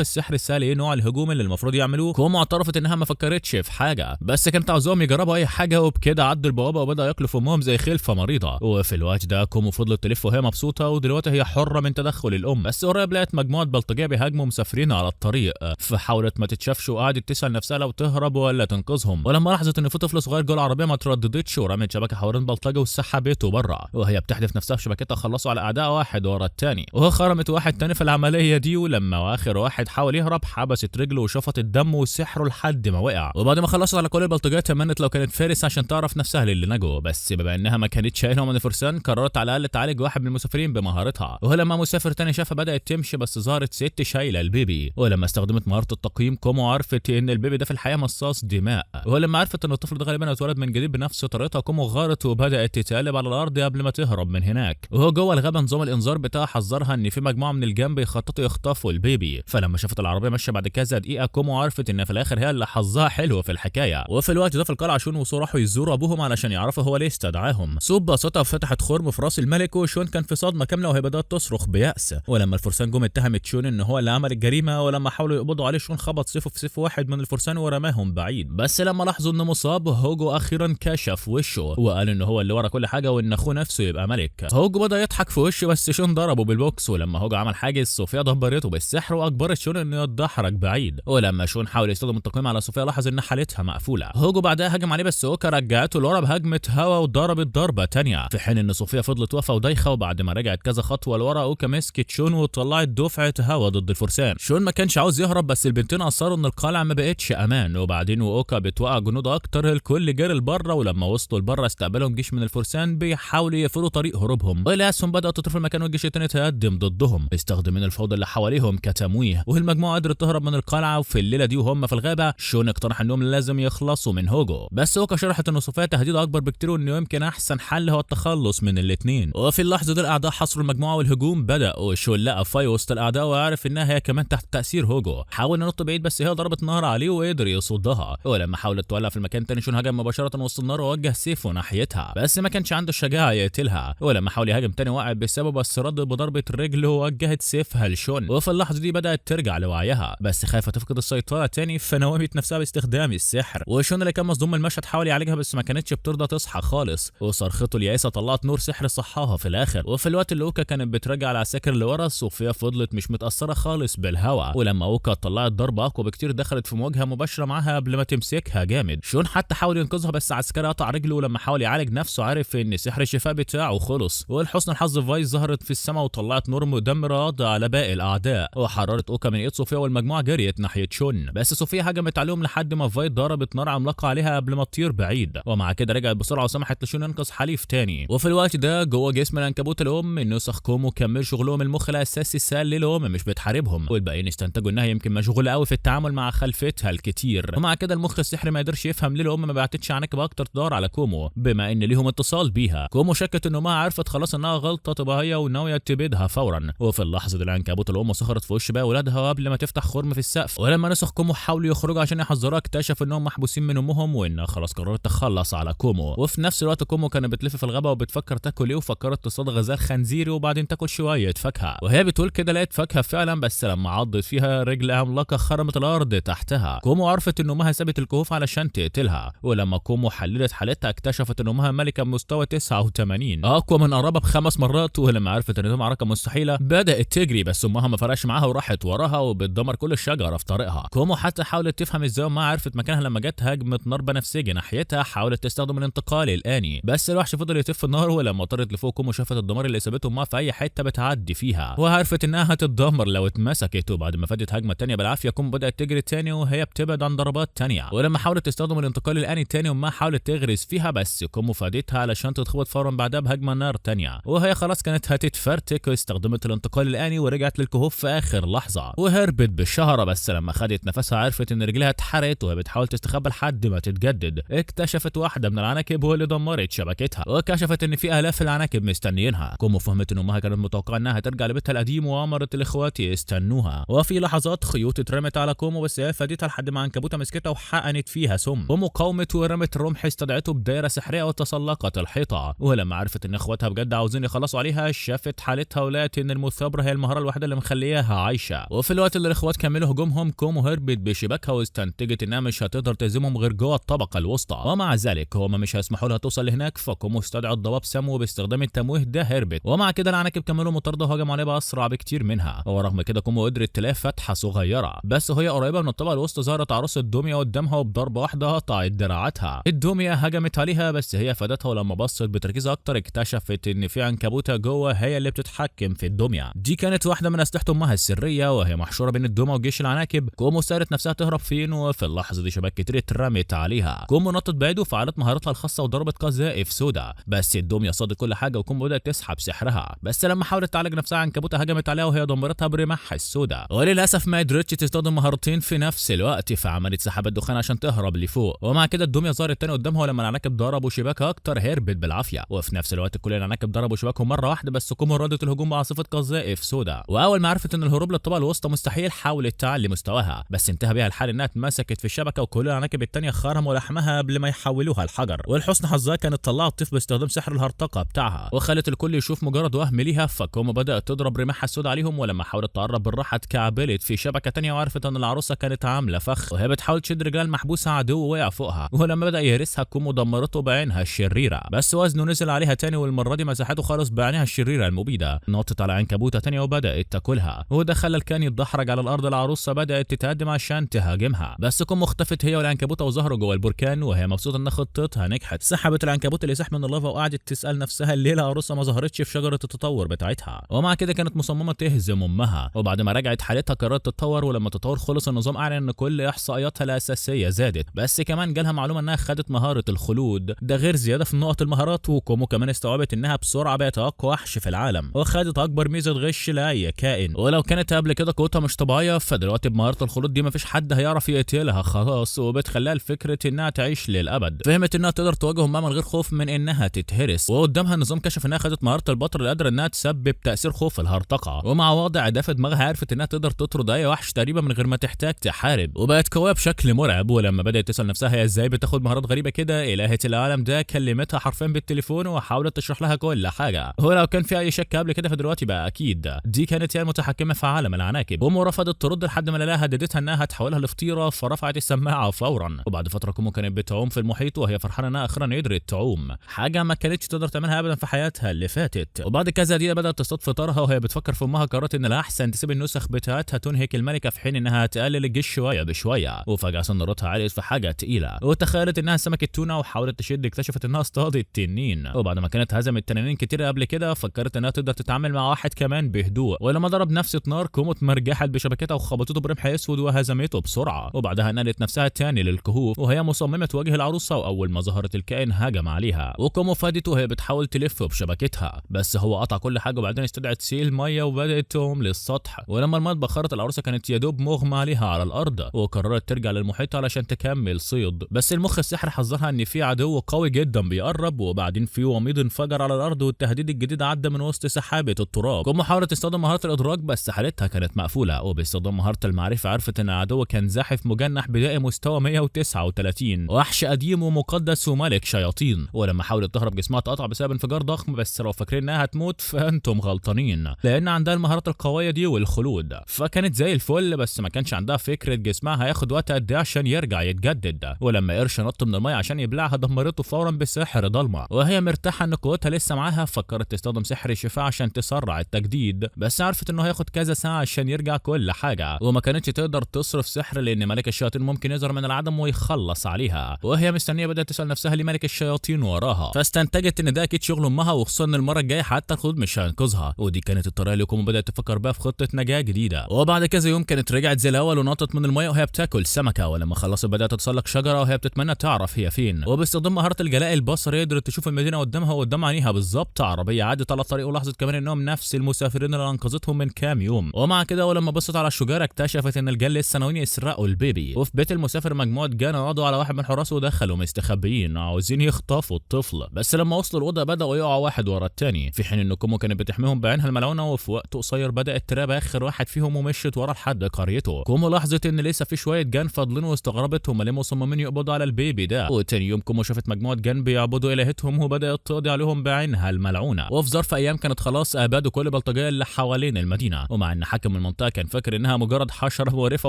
السحري سال ايه نوع الهجوم اللي المفروض يعملوه، كومو اعترفت انها ما فكرتش في حاجه، بس كانت عاوزاهم يجربوا اي حاجه، وبكده عدوا البوابه وبدا ياكلوا في امهم زي خلفه مريضه. وفي الوقت ده كومو فضلت تلف وهي مبسوطه، ودلوقتي هي حره من تدخل الام. بس قريب لقت مجموعه بلطجيه بيهاجموا مسافرين على الطريق، فحاولت ما تتشافش وقعدت تسال نفسها لو تهرب ولا تنقذهم. ولما لاحظت ان في طفل صغير جوه العربيه ما ترددتش ورمت شبكه حوالين بلطجه وسحبته بره، وهي بتحدف نفسها في شبكتها خلصوا على اعداء واحد ورا الثاني، وخرمت واحد تاني في العمليه دي. ولما اخر واحد حاول يهرب حبست رجله وشفط الدم وسحره لحد ما وقع. وبعد ما خلصت على كل البلطجات تمنت لو كانت فارس عشان تعرف نفسها للي نجوا، بس بما انها ما كانتش شايلهم من الفرسان قررت على الاقل تعالج واحد من المسافرين بمهارتها. ولما مسافر تاني شافها بدات تمشي، بس ظهرت ست شايله البيبي. ولما استخدمت مهاره التقييم كومو عرفت ان البيبي ده في الحقيقه مصاص دماء. ولما عرفت ان الطفل ده غالبا اتولد من جديد بنفس طريقتها كومو غارت وبدات تتقلب على الارض قبل ما تهرب من هناك. وهو جوه الغابه نظام الانذار بتاعها حذرها ان في مجموعه من الجنب يخططوا يخطفوا البيبي. فلما شافت العربيه ماشيه بعد كذا دقيقه كومو عرفت ان في الاخر هي اللي حظها حلو في الحكايه. وفي الوقت ده في القلعه شون وسو راحوا يزوروا ابوهم علشان يعرفوا هو ليه استدعاهم. سو ببساطه فتحت خرم في راس الملك، وشون كان في صدمه كامله وهي بدات تصرخ بيأس. ولما الفرسان جم اتهمت شون ان هو اللي عمل الجريمه، ولما حاولوا يقبضوا عليه شون خبط سيفه في سيف واحد من الفرسان ورماهم بعيد. بس لما لاحظوا انه مصاب هوجو اخيرا كشف وشه وقال ان هو اللي ورا كل حاجه وان اخوه نفسه يبقى ملك. هوجو بدا يضحك في وشه بس شون ضربه بالبوكس. ولما هوجو عمل حاجز صوفيا دبرته بالسحر واجبرت شون انه يتدحرج بعيد. ولما شون حاول يستخدم التقييم على صوفيا لاحظ ان حالتها مقفوله. هوجو بعدها هجم عليه بس اوكا رجعته لورا بهجمه هوا وضربت ضربه تانية، في حين ان صوفيا فضلت واقفه ودايخه. وبعد ما رجعت كذا خطوه لورا اوكا مسكت شون وطلعت دفعه هوا ضد الفرسان. شون ما كانش عاوز يهرب بس البنتين اصروا ان القلعه ما بقتش امان. وبعدين واوكا بتوقع جنود اكتر الكل جري لبره. ولما وصلوا لبره استقبلهم جيش من الفرسان بيحاولوا يقفلوا طريق هروبهم، والاسهم بدات تطير في المكان والجيش التاني تقدم ضدهم مستخدمين الفوضى اللي حواليهم كتمويه. والمجموعه قدرت تهرب من القلعه. وفي الليله دي وهم في الغابه شون اقترح انهم لازم يخلصوا من هوجو، بس اوكا شرحت ان صوفيا تهديد اكبر بكتير وانه يمكن احسن حل هو التخلص من الاثنين. وفي اللحظه دي الاعداء حصروا المجموعه والهجوم بدا. وشون لقى فاي وسط الاعداء وعرف انها هي كمان تحت تاثير هوجو. حاول ينط بعيد بس هي ضربت نار عليه وقدر يصدها. ولما حاولت تولع في المكان تاني شون هجم مباشره وسط النار ووجه سيفه ناحيتها بس ما كانش عنده الشجاعه يقتلها. ولما حاول يهاجم تاني وقع بسبب بس رد بضربه رجل ووجهت سيفها لشون. وفي اللحظه دي بدات ترجع لوعيها بس خايفه تفقد السيطره تاني فنومت نفسها باستخدام السحر. وشون اللي كان مصدوم من المشهد حاول يعالجها بس ما كانتش بترضى تصحى خالص. وصرخته اليائسه طلعت نور سحر صحاها في الاخر. وفي الوقت اللي اوكا كانت بترجع العساكر لورا صوفيا فضلت مش متاثره خالص بالهواء. ولما اوكا طلعت ضربه اقوى بكتير دخلت في مواجهه مباشره معاها قبل ما تمسكها جامد. شون حتى حاول ينقذها بس عسكري قطع رجله. ولما حاول يعالج نفسه عرف ان سحر الشفاء بتاعه خلص. ولحسن الحظ فايس ظهرت في السماء وطلعت نور مدمره قضى على باقي الاعداء وحررت اوكا من ايد صوفيا والمجموعه جريت ناحيه شون. بس صوفيا هجمت عليهم لحد ما فايت ضربت نار عملاقه عليها قبل ما تطير بعيد. ومع كده رجعت بسرعه وسمحت لشون ينقذ حليف تاني. وفي الوقت ده جوه جسم العنكبوت الام النسخ كومو كمل شغلهم المخ الاساسي سال للام مش بتحاربهم. والباقيين استنتجوا انها يمكن مشغوله قوي في التعامل مع خلفتها الكتير. ومع كده المخ السحري ما قدرش يفهم ليه الام ما بعتتش عناكب اكتر تدور على كومو بما ان ليهم اتصال بيها. كومو شكت ان امها عرفت خلاص انها غلطه طبيعيه وناويه تبيدها فورا. وفي اللحظه دي العنكبوت الام سخرت في وش باقي اولادها قبل ما تفتح خرم في السقف. ولما نسخ كومو حاولوا يخرجوا عشان يحذروها اكتشف انهم محبوسين من امهم وانها خلاص قررت تخلص على كومو. وفي نفس الوقت كومو كانت بتلف في الغابه وبتفكر تاكل ايه وفكرت تصطاد غزال خنزيري وبعدين تاكل شويه فاكهه. وهي بتقول كده لقيت فاكهه فعلا بس لما عضت فيها رجل عملاقه خرمت الارض تحتها. كومو عرفت ان امها سابت الكهوف علشان تقتلها. ولما كومو حللت حالتها اكتشفت ان امها ملكه بمستوى 89 اقوى من قرابه ب5 مرات. ولما عرفت ان دي معركه مستحيله بدات تجري بس امها ما فرقش معاها وراحت وراها وبتدمر كل الشجره في طريقها. كومو حتى حاولت تفهم ازاي امها عرفت مكانها لما جت هجمه نار بنفسجي ناحيتها حاولت تستخدم الانتقال الاني بس الوحش فضل يطف النار. ولما طارت لفوق كومو شافت الدمار اللي سابته امها في اي حته بتعدي فيها وعرفت انها هتتدمر لو اتمسكت. وبعد ما فادت هجمه تانية بالعافيه كومو بدات تجري تاني وهي بتبعد عن ضربات تانية. ولما حاولت تستخدم الانتقال الاني تاني امها حاولت تغرز فيها بس كومو فادتها علشان تتخبط فورا بعدها بهجمه نار تانية وهي خلاص كانت هتتفرتك واستخدمت الانتقال الاني ورجعت للكهوف في اخر لحظه وهربت بالشهره. بس لما خدت نفسها عرفت ان رجلها اتحرقت وهي بتحاول تستخبى لحد ما تتجدد. اكتشفت واحده من العناكب واللي دمرت شبكتها وكشفت ان في الاف العناكب مستنيينها. كومو فهمت ان امها كانت متوقعه انها ترجع لبيتها القديم وامرت الاخوات يستنوها. وفي لحظات خيوط اترمت على كومو بس هي فادتها لحد ما عنكبوته مسكتها وحقنت فيها سم. كومو قاومت ورمت الرمح استدعته بدايره سحريه وتسلقت الحيطه. ولما عرفت ان اخواتها بجد عاوزين يخلصوا عليها شافت حالتها ولقت ان المثابره هي المهاره الوحيده اللي مخلياها عايشه. وفي الوقت اللي الاخوات كملوا هجومهم كومو هربت بشباكها واستنتجت انها مش هتقدر تهزمهم غير جوه الطبقه الوسطى، ومع ذلك هما مش هيسمحوا لها توصل لهناك، فكومو استدعى الضباب سامو باستخدام التمويه ده هربت. ومع كده العناكب كملوا مطارده وهجموا عليها باسرع بكتير منها. ورغم كده كومو قدرت تلاقي فتحه صغيره بس وهي قريبه من الطبقه الوسطى ظهرت عروسه الدميه قدامها وبضربه واحده قطعت دراعاتها. الدميه هجمت عليها بس هي فادتها، ولما بصت بتركيز اكتر اكتشفت ان في عنكبوته جوه هي اللي بتتحكم في الدميه. دي كانت واحده من اسلحه امها السريه وهي محشوره بين الدمى وجيش العناكب. كومو سالت نفسها تهرب فين، وفي اللحظه دي شباك كتير اترمت عليها. كومو نطت بعيد وفعلت مهارتها الخاصه وضربت قذائف سودا، بس الدميه صادت كل حاجه وكومو بدات تسحب سحرها. بس لما حاولت تعالج نفسها عنكبوته هجمت عليها وهي دمرتها برماحها السودا. وللاسف ما قدرتش تستخدم مهارتين في نفس الوقت، فعملت سحاب الدخان عشان تهرب لفوق. ومع كده الدميه ظهرت تاني قدامها، ولما العناكب ضربوا شباكها اكتر هربت بالعافيه. وفي نفس الوقت كل العناكب ضربوا شباكهم مره واحده، بس كومو ردت الهجوم بعاصفه قذائف سودا. واول ما عرفت ان الهروب للطبقه الوسطى مستحيل حاولت تعلي مستواها، بس انتهى بيها الحال انها اتمسكت في الشبكه وكل العناكب التانيه خرموا لحمها قبل ما يحولوها لحجر. ولحسن حظها كانت طلعت الطيف باستخدام سحر الهرطقه بتاعها وخلت الكل يشوف مجرد وهم ليها. فكومو بدات تضرب رماحها السودا عليهم، ولما حاولت تقرب بالراحه اتكعبلت في شبكه تانيه وعرفت ان العروسه كانت عامله فخ وهي بتحاول تشد رجلها المحبوسه عدو وقع فوقها. ولما بدا يهرسها كومو دمرته بعينها الشريره، بس وزنه نزل عليها تاني والمره دي مسحته خالص بعينها الشريره المبيده. نطت على عنكبوته تانيه وبدات تاكلها، وده خلى الكان يتدحرج على الارض. العروسه بدات تتقدم عشان تهاجمها، بس كومو اختفت هي والعنكبوته وظهروا جوه البركان وهي مبسوطه ان خطتها نجحت. سحبت العنكبوت اللي سحب من اللافا وقعدت تسال نفسها ليه العروسه ما ظهرتش في شجره التطور بتاعتها. ومع كده كانت مصممه تهزم امها. وبعد ما رجعت حالتها قررت تتطور، ولما التطور خلص النظام اعلن ان كل احصائياتها الاساسيه زادت، بس كمان جالها معلومه انها خدت مهاره الخلود، ده غير زياده في نقط المهارات. وكومو كمان استوعبت انها بسرعه بقت اقوى وحش في العالم وخدت اكبر ميزه غش لاي كائن. ولو كانت قبل كده قوتها مش طبيعيه فدلوقتي بمهاره الخلود دي مفيش حد هيعرف يقتلها خلاص، وبتخليها الفكره انها تعيش للابد. فهمت انها تقدر تواجه امها من غير خوف من انها تتهرس، وقدامها النظام كشف انها خدت مهاره البطر اللي قادره انها تسبب تاثير خوف الهرطقه. ومع وضع ده في دماغها عرفت انها تقدر تطرد اي وحش تقريبا من غير ما تحتاج تحارب، وبقت قويه بشكل مرعب. ولما بدات تسال نفسها هي ازاي بتاخد مهارات غريبه كده، الهه العالم ده كلمتها حرفيا بالتليفون وحاولت تشرح لها كل حاجه. ولو كان في اي شك قبل كده فدلوقتي بقى اكيد دي كانت هي المتحكمه في عالم العناكب. ومو رفضت ترد لحد ما لها هددتها انها هتحولها لفطيره، فرفعت السماعه فورا. وبعد فتره كومو كانت بتعوم في المحيط وهي فرحانه انها اخيرا قدرت تعوم، حاجه ما كانتش تقدر تعملها ابدا في حياتها اللي فاتت. وبعد كذا دقيقه بدات تصطاد فطارها وهي بتفكر في امها قررت ان الاحسن تسيب النسخ بتاعتها تنهك الملكه في حين انها تقلل الجيش شويه بشويه. وفجاه سنارتها علقت في حاجه تقيله وتخيلت انها سمكه تونه وحاولت تشد، اكتشفت انها اصطادت تنين. وبعد ما كانت هزمت تنانين كتير قبل كده فكرت انها تقدر تتعامل مع واحد كمان بهدوء. ولما ضرب نفسه نار كومو اتمرجحت بشبكتها وخبطته برمح اسود وهزمته بسرعه. وبعدها نقلت نفسها تاني للكهوف وهي مصممه تواجه العروسه، واول ما ظهرت الكائن هجم عليها وكومو فادته وهي بتحاول تلف بشبكتها، بس هو قطع كل حاجه وبعدين استدعت سيل ميه وبدات تعوم للسطح. ولما الميه اتبخرت العروسه كانت يا دوب مغمى عليها على الارض وقررت ترجع للمحيط علشان تكمل صيد، بس المخ السحر حذرها ان في عدو قوي جدا بيقرب، وبعدين في وميض انفجر على الارض والتهديد الجديد عدى من وسط سحابه التراب. كومو حاولت تستخدم مهاره الادراك بس حالتها كانت مقفوله، وباستخدام مهاره المعرفه عرفت ان العدو كان زاحف مجنح بدائي مستوى 139 وحش قديم ومقدس وملك شياطين. ولما حاولت تهرب جسمها اتقطع بسبب انفجار ضخم، بس لو فاكرين انها هتموت فانتم غلطانين لان عندها المهارات القويه دي والخلود، فكانت زي الفل. بس ما كانش عندها فكره جسمها هياخد وقت قد ايه عشان يرجع يتجدد. ولما قرش نط من الميه عشان يبلعها دمرته فورا بسحر ضلمه، وهي مرتاحه ان قوتها لسه معاها فكرت تستخدم سحر الشفاء عشان تسرع التجديد، بس عرفت انه هياخد كذا ساعه عشان يرجع كل حاجه، وما كانتش تقدر تصرف سحر لان ملك الشياطين ممكن يظهر من العدم ويخلص عليها. وهي مستنيه بدات تسال نفسها ليه ملك الشياطين وراها، فاستنتجت ان ده اكيد شغل امها، وخصوصا ان المره الجايه حتى الخلود مش هينقذها. ودي كانت الطريقه اللي كومو بدات تفكر بها في خطه نجاه جديده. وبعد كذا يوم كانت رجعت زي الاول ونطت من الميه وهي بتاكل سمكه، ولما خلصت بدات تتسلق شجره وهي بتتمنى تعرف هي فين. وباستخدام مهاره الجلاء البصري قدرت تشوف المدينه قدامها وقدام عينيها بالظبط. عربيه عدت على الطريق ولاحظت كمان انهم نفس المسافرين اللي انقذتهم من كام يوم. ومع كده ولما بصت على الشجره اكتشفت ان الجن لسه ناويين يسرقوا البيبي. وفي بيت المسافر مجموعه جان قضوا على واحد من حراسه ودخلوا مستخبيين عاوزين يخطفوا الطفل، بس لما وصلوا الاوضه بداوا يقعوا واحد ورا الثاني، في حين ان كومو كانت بتحميهم بعينها الملعونه. وفي وقت قصير بدات تراب اخر واحد فيهم ومشت ورا لحد قريته. كومو لاحظت ان لسه في شويه جان فاضلين واستغربت هم ليه مصممين يقبضوا على البيبي ده. وتاني يوم كومو شافت مجموعه جن بيعبدوا الهتهم وبدات تقضي عليهم بعينها الملعونه، وفي ظرف ايام كانت خلاص ابادوا كل بلطجيه اللي حوالين المدينه. ومع ان حاكم المنطقه كان فاكر انها مجرد حشره مقرفه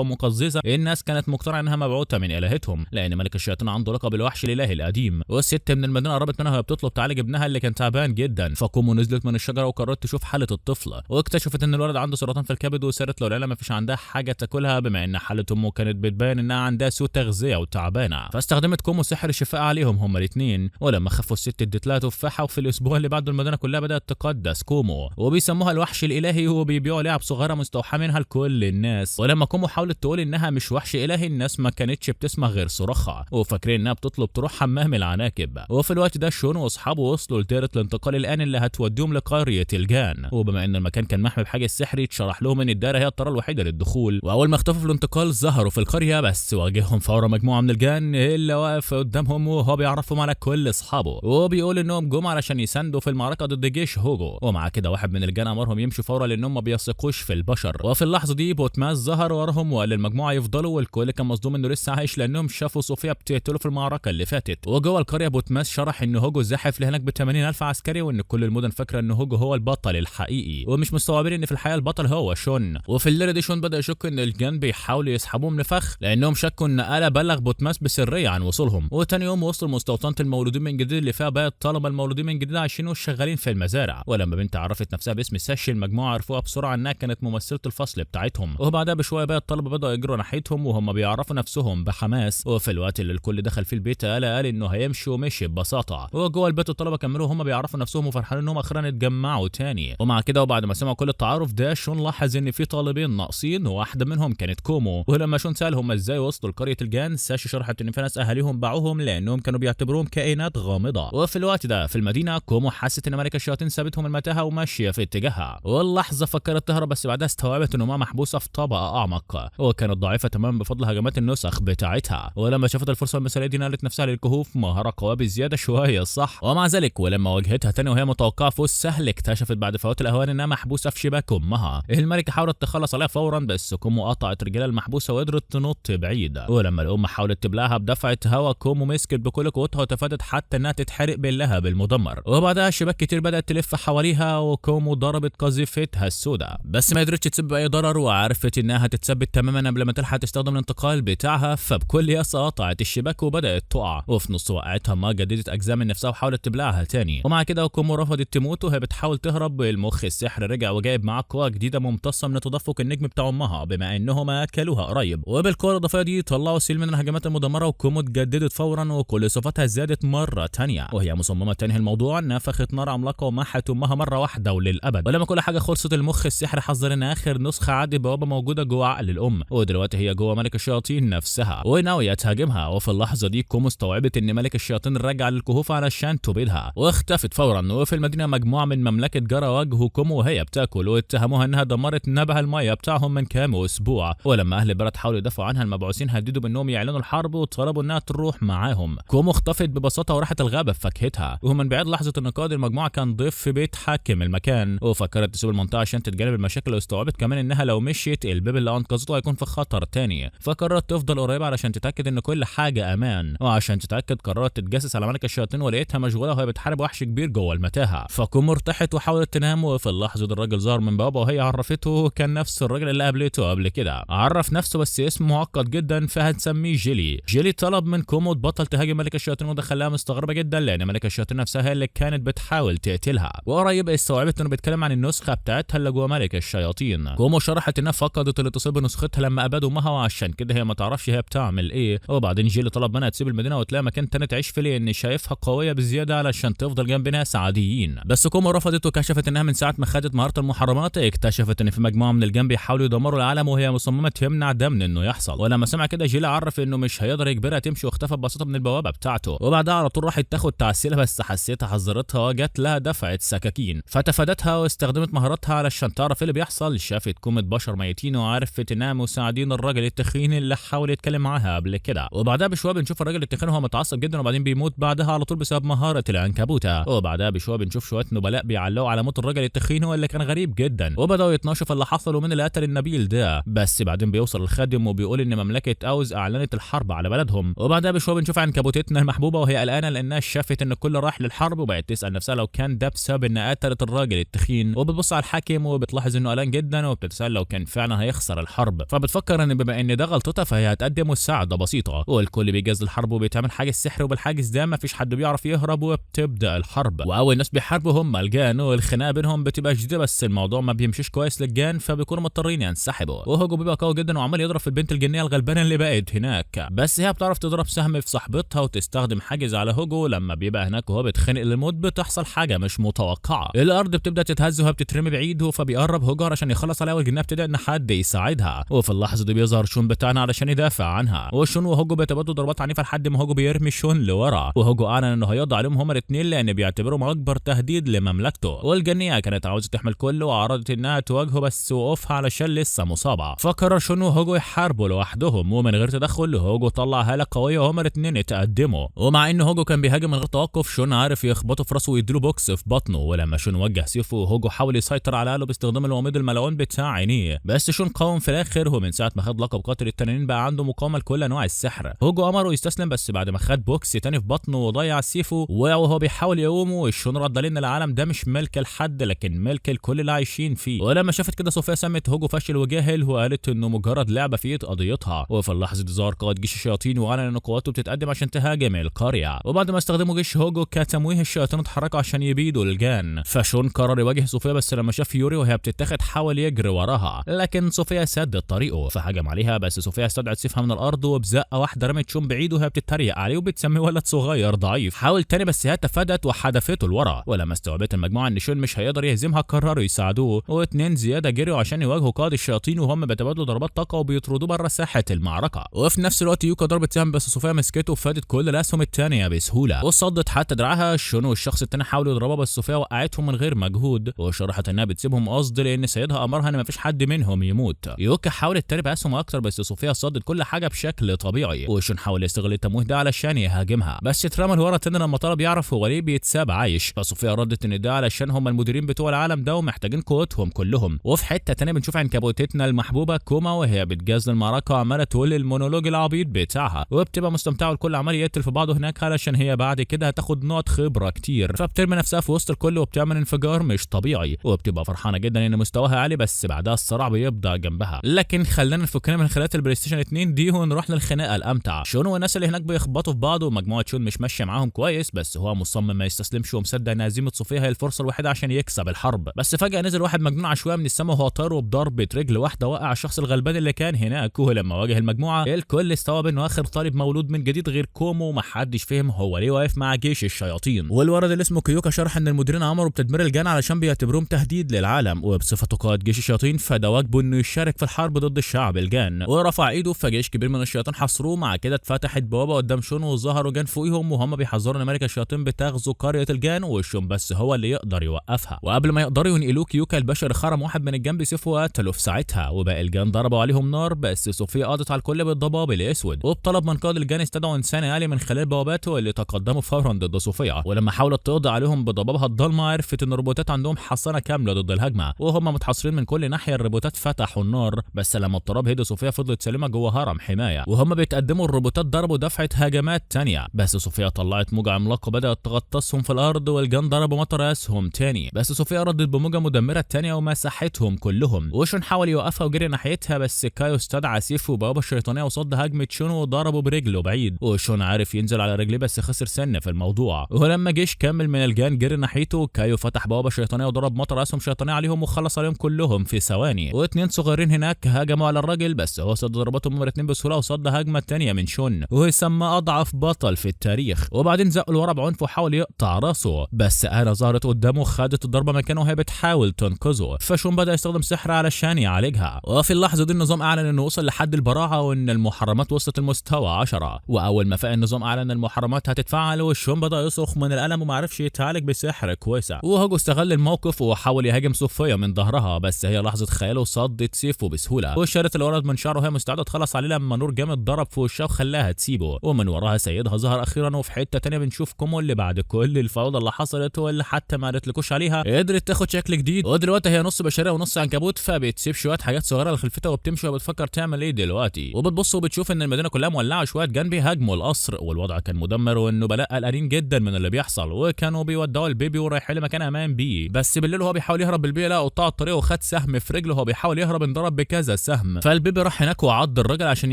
ومقززه، الناس كانت مقتنعه انها مبعوثه من الهتهم، لان ملك الشياطين عنده لقب الوحش الالهي القديم. والست من المدينه قربت منها وهي بتطلب تعالج ابنها اللي كان تعبان جدا. فكومو نزلت من الشجره وقررت تشوف حاله الطفل، واكتشفت ان الولد عنده سرطان في الكبد، وسالت له العيله ما فيش عندها حاجه تاكلها بما ان حاله امه كانت بتبان انها عندها سوء تغذيه وتعبانه. فاستخدمت كومو سحر الشفاء عليهم هما الاثنين، ولما خفوا الست ادت لها تفاحه. وفي الاسبوع اللي بعده المدينه كلها بدات تقدس كومو وبيسموها الوحش الالهي، وبيبيعوا لعب صغيره مستوحاه منها لكل الناس. ولما كومو حاولت تقول انها مش وحش الهي، الناس ما كانتش بتسمع غير صراخها وفاكرين انها بتطلب تروح حمام العناكب. وفي الوقت ده شون واصحابه وصلوا لدائره الانتقال الان اللي هتوديهم لقريه الجان، وبما ان المكان كان محمي بحاجه السحري اتشرح لهم ان الدائره هي الطريقه الوحيده للدخول. واول ما اختفوا في الانتقال ظهروا في القريه، بس واجههم فورا مجموعه من الجان اللي واقف قدامهم وهو بيعرفهم على كل اصحابه، وبيقول انهم جم علشان يساندوا في المعركه ضد جيش هوجو. ومع كده واحد من الجان امرهم يمشوا فورا لانهم ما بيثقوش في البشر. وفي اللحظه دي بوتماس ظهر وراهم وقال للمجموعه يفضلوا، والكل كان مصدوم انه لسه عايش لانهم شافوا صوفيا بتقتله في المعركه اللي فاتت. وجوه القريه بوتماس شرح ان هوجو زاحف لهناك ب 80,000 عسكري، وان كل المدن فاكره ان هوجو هو البطل الحقيقي، ومش مستوعبين ان في الحقيقه البطل هو شون. وفي الليله دي شون بدا يشك ان الجان بيحاولوا يسحبوهم لفخ، لانهم شكوا ان آلا بلغ بوتماس بسريه عن وصولهم. وتاني يوم وصلوا مستوطنه المولودين من جديد اللي فيها باقي الطلبه المولودين من جديد عايشين وشغالين في المزارع. ولما بنت عرفت نفسها باسم ساشي، المجموعه عرفوها بسرعه انها كانت ممثله الفصل بتاعتهم. وبعدها بشويه باقي الطلبه بداوا يجروا ناحيتهم وهم بيعرفوا نفسهم بحماس. وفي الوقت اللي الكل دخل فيه البيت، آلا قال انه هيمشي ومشي ببساطه. وجوه البيت الطلبه كملوا وهم بيعرفوا نفسهم وفرحانين انهم اخيرا اتجمعوا تاني. ومع كده وبعد ما سمعوا كل التعارف ده، شون لاحظ ان في طالبين ناقصين، وواحده منهم كانت كومو. ولما شون سالهم ازاي وصلوا لقريه الجان، ساشي شرحت ان في ناس اهاليهم باعوهم لانهم كانوا بيعتبروهم كائنات غامضه. وفي الوقت ده في المدينه، كومو حست ان ملك الشياطين سابتهم المتاهه وماشيه في اتجاهها. واللحظه فكرت تهرب، بس بعدها استوعبت ان ما محبوسه في طبقه اعمق، وكانت ضعيفه تماما بفضل هجمات النسخ بتاعتها. ولما شافت الفرصه المثاليه دي، نالت نفسها للكهوف، مهاره قويه بزياده شويه صح. ومع ذلك ولما واجهتها تاني وهي متوقعه فوز سهل، اكتشفت بعد فوات الاوان انها محبوسه في شباك امها. الملكه حاولت تخلص عليها فورا، بس كومو قطعت رجلها المحبوسه وقدرت تنط بعيد. ولما الام حاولت تبلعها بدفعه هواء، كومو مسكت بكل قوتها وتفادت حتى انها تتحرق باللهب المدمر. وبعدها شباك كتير بدات تلف حواليها، وكومو ضربت قذيفتها السوداء، بس ما قدرتش تسبب اي ضرر، وعرفت انها هتتثبت تماما قبل ما تلحق تستخدم الانتقال بتاعها. فبكل يأس قطعت الشباك وبدات تقع، وفي نص وقعتها ما جددت اجزاء من نفسها وحاولت تبلعها تاني. ومع كده كومو رفضت تموت وهي بتحاول تهرب. المخ السحر رجع وجايب معاه قوه جديده ممتصه من تدفق النجم بتاع امها، بما انهم اكلوها قريب. وبالقوه الاضافيه دي طلعوا سيل من الهجمات المدمره، وكومو اتجددت فورا وكل صفاتها زادت مره تانيه، وهي مصممه تنهي الموضوع. نفخت نار عملاقه ومحت امها مره واحده وللابد. ولما كل حاجه خلصت، المخ السحر حذر ان اخر نسخه عادي بوابه موجوده جوه عقل الام، ودلوقتي هي جوه ملك الشياطين نفسها وناويه تهاجمها. وفي اللحظه دي كومو استوعبت ان ملك الشياطين رجع للكهوف علشان تبيدها، واختفت فورا. وفي المدينه مجموعه من مملكه جرى واجهوا كومو وهي بتاكل، واتهموها انها دمرت نبع الميه بتاعهم من كام اسبوع. ولما اهل البلد حاولوا يدافعوا عنها، المبعوثين هددوا بانهم يعلنوا الحرب وطلبوا انها تروح معاهم. كومو اختفت ببساطه وراحت الغابه بفاكهتها. ومن بعيد لاحظت ان قائد المجموعه كان ضيف في بيت حاكم المكان، وفكرت تسيب المنطقه عشان تتجنب المشاكل. واستوعبت كمان انها لو مشيت الباب اللي انقذته هيكون في خطر تاني، فقررت تفضل قريبه علشان تتاكد ان كل حاجه امان. وعشان تتاكد قررت تتجسس على ملك الشياطين، ولقيتها مشغوله وهي بتحارب وحش كبير جوه المتاهه. فكومو ارتاحت وحاولت تنام، وفي اللحظه دي الراجل ظهر من بابا وهي عرفته كان نفس الراجل اللي قابلته قبل كده. عرف نفسه بس اسم معقد جدا فهنسميه جيلي. جيلي طلب من كومو تبطل تهاجم ملك الشياطين، وده خلاها مستغربه جدا لان ملك الشياطين نفسها هي اللي كانت بتحاول تقتلها. وقريب استوعبت انه بيتكلم عن النسخه بتاعتها اللي جوه ملك الشياطين. كومو شرحت انها فقدت الاتصال بنسختها لما ابادوا امها، وعشان كده هي ما تعرفش هي بتعمل ايه. وبعدين جيلي طلب منها تسيب المدينه وتلاقي مكان تاني تعيش فيه، لان شايفها قويه بزياده علشان تفضل جنب ناس عاديين. بس كومو رفضت، وكشفت انها من ساعه ما خدت مهاره المحرمات اكتشفت ان في مجموعه من الجن بيحاولوا يدمروا العالم، وهي مصممه تمنع ده من انه يحصل. ولما سمع كده جيلي عرف انه مش هيقدر يجبرها تمشي، واختفى ببساطه من البوابه بتاعته. وبعدها على طول راحت تاخد تعسيلها، بس حسيتها حذرتها وجت لها دفعه سكاكين، فتفادتها واستخدمت مهاراتها علشان تعرف ايه اللي بيحصل. شافت كومة بشر ميتين وعرفت انها مساعدين الراجل التخين اللي حاول يتكلم معاها قبل كده. وبعدها بشويه بنشوف الراجل التخين وهو متعصب جدا، وبعدين بيموت بعدها على طول بسبب مهاره العنكبوته. وبعدها بشويه بنشوف شويه نبلاء بيعلقوا على موت الراجل التخين واللي كان غريب جدا، وبداوا يتناقشوا في اللي حصل ومين اللي قتل النبيل ده. بس بعدين بيوصل الخادم وبيقول ان مملكه اوز اعلنت الحرب على بلدهم. وبعدها بشويه بنشوف عنكبوت عنكبوتتنا المحبوبه وهي قلقانه لانها شافت ان الكل راح للحرب، وبقت تسال نفسها لو كان ده بسبب ان قتلت الراجل التخين، وبتبص على الحاكم وبتلاحظ انه قلقان جدا، وبتتسال لو كان فعلا هيخسر الحرب، فبتفكر ان بما ان ده غلطتها فهي هتقدم مساعده بسيطه، والكل بيجهز الحرب وبيتعمل حاجز سحر، وبالحاجز ده مفيش حد بيعرف يهرب، وبتبدا الحرب. واول ناس بيحاربوا هم الجان، والخناقه بينهم بتبقى شديده بس الموضوع ما بيمشيش كويس للجان، فبيكونوا مضطرين ينسحبوا. وهوجو بيبقى قوي جدا وعمال يضرب في البنت الجنيه الغلبانه اللي بقت هناك، بس هي بتعرف تضرب سهم في صاحبتها وتستخدم حاجز على هوجو. لما بيبقى هناك وهو بيتخنق للموت بتحصل حاجه مش متوقعه، الارض بتبدا تتهز وهي بتترمي بعيد، فبيقرب هوجو علشان يخلص عليها، والجنيه بتبدا ان حد يساعدها، وفي اللحظه دي بيظهر شون بتاعنا علشان يدافع عنها، وشون وهوجو بيتبادلوا ضربات عنيفه لحد ما هوجو بيرمي شون لورا، وهوجو اعلن انه هيقضي عليهم هما الاثنين لان بيعتبرهم اكبر تهديد لمملكته. والجنيه كانت عاوزه تحمل كله وعرضت انها تواجهه بس وقفها علشان لسه مصابه، فقرر شون وهوجو يحاربوا لوحدهم، ومن غير تدخل هوجو طلع هاله قويه وهما الاثنين اتقدموا. ومع ان هوجو كان بيهاجم من غير توقف، شون عارف يخبطه في راسه ويديله بوكس في بطنه، ولما شون وجه سيفه هوجو حاول يسيطر على هاله باستخدام الوميض الملعون بتاع عينيه، بس شون قاوم في الاخر، ومن ساعه ما خد لقب قاتل التنانين بقى عنده مقاومه لكل انواع السحر. هوجو امره يستسلم بس بعد ما خد بوكس تاني في بطنه وضيع سيفه، وهو بيحاول يقومه شون رد عليه ان العالم ده مش ملك لحد لكن ملك لكل اللي عايشين فيه. ولما شافت كده صوفيا سمت هوجو فاشل وجاهل، وقالت انه مجرد لعبه في ايد قضيتها. وفي اللحظه دي ظهر قائد جيش الشياطين واعلن ان قواته بتتقدم عشان تهاجم القريه، وبعد ما استخدموا جيش هوجو كتمويه الشياطين اتحركوا عشان يبيدوا الجان، فشون قرر يواجه صوفيا، بس لما شاف يوري وهي بتتاخد حاول يجري وراها لكن صوفيا سدت طريقه فهجم عليها، بس صوفيا استدعت سيفها من الارض وبزقه واحده رمت شون بعيد وهي بتتريق عليه وبتسميه ولد صغير ضعيف. حاول تاني بس هي تفادت وحدفته لورا، ولما استوعبت المجموعه ان شون مش هيقدر يهزمها قرروا يساعدوه، واثنين زياده جريوا عشان يواجهوا قائد الشياطين وهم بيتبادلوا ضربات طاقه وبيطردوه بره ساحه المعركه. وفي نفس الوقت يوكا ضربت سهم بس صوفيا مسكته وفادت كل الاسهم الثانيه بسهوله وصدت حتى دراعها. شون والشخص الثاني حاولوا يضربوها بس صوفيا وقعتهم من غير مجهود، وشرحت انها بتسيبهم قصد لان سيدها امرها ان مفيش حد منهم يموت. يوكا حاولت تربي اسهم اكتر بس صوفيا صدت كل حاجه بشكل طبيعي، وشون حاول يستغل التمويه ده علشان يهاجمها بس اترمى لورا تاني لما طلب يعرف هو ليه بيتساب عايش، فصوفيا ردت ان ده علشان هم المديرين بتوع العالم ده ومحتاجين قوتهم كلهم. وفي حته تانيه بنشوف عنكبوتتنا المحبوبه كوما وهي بتجهز للمعركه وعماله تقول المونولوج العبيط بتاعها، وبتبقى مستمتعه والكل عمال يقتل في بعضه هناك علشان هي بعد كده هتاخد نقط خبره كتير، فبترمي نفسها في وسط الكل وبتعمل انفجار مش طبيعي، وبتبقى فرحانه جدا ان مستواها عالي، بس بعدها الصراع بيبدا جنبها. لكن خلينا نفكنا من خلال البلاي ستيشن 2 دي ونروح للخناقه الامتع. شون والناس اللي هناك بيخبطوا في بعض، ومجموعه شون مش ماشيه معاهم كويس، بس هو مصمم ما يستسلمش ومصدق ان هزيمه صوفيا هي الفرصه الوحيده عشان يكسب الحرب. بس فجاه نزل واحد مجنون عشوائي من السماء وهو طار وبضربه رجل واحده وقع الشخص الغلبان اللي كان هناك، ولما واجه المجموعه الكل استوعب انه اخر طالب مولود من جديد غير كومو، ومحدش فهم هو ليه واقف مع جيش الشياطين. والولد اللي اسمه كيوكا شرح ان المديرين امروا بتدمير الجان علشان بيعتبروهم تهديد للعالم، وبصفته قائد جيش الشياطين فده واجبه انه يشارك في الحرب ضد الشعب الجان، ورفع ايده فجيش كبير من الشياطين حصروه. مع كده اتفتحت بوابه قدام شون وظهروا جان فوقيهم وهم بيحذروا ان ملك الشياطين بتغزو قريه الجان، وشون بس هو اللي يقدر يوقفها. وقبل ما يقدروا ينقلوه كيوكا البشر خرم واحد من الجان بسيفه وقتله في ساعتها، وباقي الجان ضربوا عليهم نار، بس صوفيا قضت على الكل بالضباب الاسود، وبطلب من قائد الجان استدعوا انسان آلي من خلال بواباته اللي تقدموا فورا ضد صوفيا. ولما حاولت تقضي عليهم بضبابها الضلمه عرفت ان الروبوتات عندهم حصانه كامله ضد الهجمه، وهم متحصرين من كل ناحيه. الروبوتات فتحوا النار، بس لما التراب هدي صوفيا فضلت سليمه جوه هرم حمايه، وهم بيتقدموا الروبوتات ضربوا دفعه هجمات تانية، بس صوفيا طلعت موجه عملاقه بدات تغطسهم في الارض، والجان ضربوا مطر اسهم تاني، بس صوفيا ردت بموجه مدمره تانية ومسحتهم كلهم. وشون حاول يوقفها وجري ناحيتها، بس كايو استدعى سيفه وبوابه الشيطانيه وصد هجمه شون وضربه برجله بعيد، وشون عارف ينزل على رجليه بس خسر سنه في الموضوع. ولما جيش كامل من الجان جري ناحيته كايو فتح بوابه شيطانيه وضرب مطر اسهم شيطانيه عليهم وخلص عليهم كلهم في ثواني. واثنين صغيرين هناك هجموا على الراجل بس هو صد ضرباتهم الاثنين بسهوله وصد هجمه تانية من شون، ويسمى اضعف بطل في التاريخ. وبعدين زقوا لورا بعنف وحاول يقطع راسه، بس انا ظهرت قدامه خدت الضربه مكانه وهي بتحاول تنقذه، فشون بدا يستخدم سحر علشان يعالجها. وفي اللحظه دي النظام اعلن انه وصل لحد البراعه وان المحرمات وصلت المستوى 10. واول ما فاق النظام اعلن ان المحرمات هتتفعل، وشون بدا يصرخ من الالم وما عرفش يتعالج بسحر كويسه. وهوجو استغل الموقف وحاول يهاجم صوفيا من ظهرها، بس هي لحظه خياله وصدت سيفه بسهوله، وشالت الولد من شعره وهي مستعده تخلص عليه لما نور جامد ضرب في وشها وخلاها تسيبه. ومن وراها سيدها ظهر اخيرا. وفي حته تانية بنشوف كومو اللي بعد كل الفوضى اللي حصلت واللي حتى ما قالتلكوش عليها قدرت تاخد شكل جديد، ودلوقتي هي نص بشريه ونص عنكبوت، فبتسيب شويه حاجات صغيره لخلفتها وبتمشي وبتفكر تعمل ايه دلوقتي. وبتبص وبتشوف ان المدينه كلها مولعه، شويه جان بيهاجموا القصر القصر والوضع كان مدمر والنبلاء قلقانين جدا من اللي بيحصل وكانوا بيودعوا البيبي ورايحين لمكان امان بيه. بس بالليل وهو بيحاول يهرب بالبيبي لقى قطاع الطريق وخد سهم في رجله وهو بيحاول يهرب انضرب بكذا سهم. فالبيبي راح هناك وعض الراجل عشان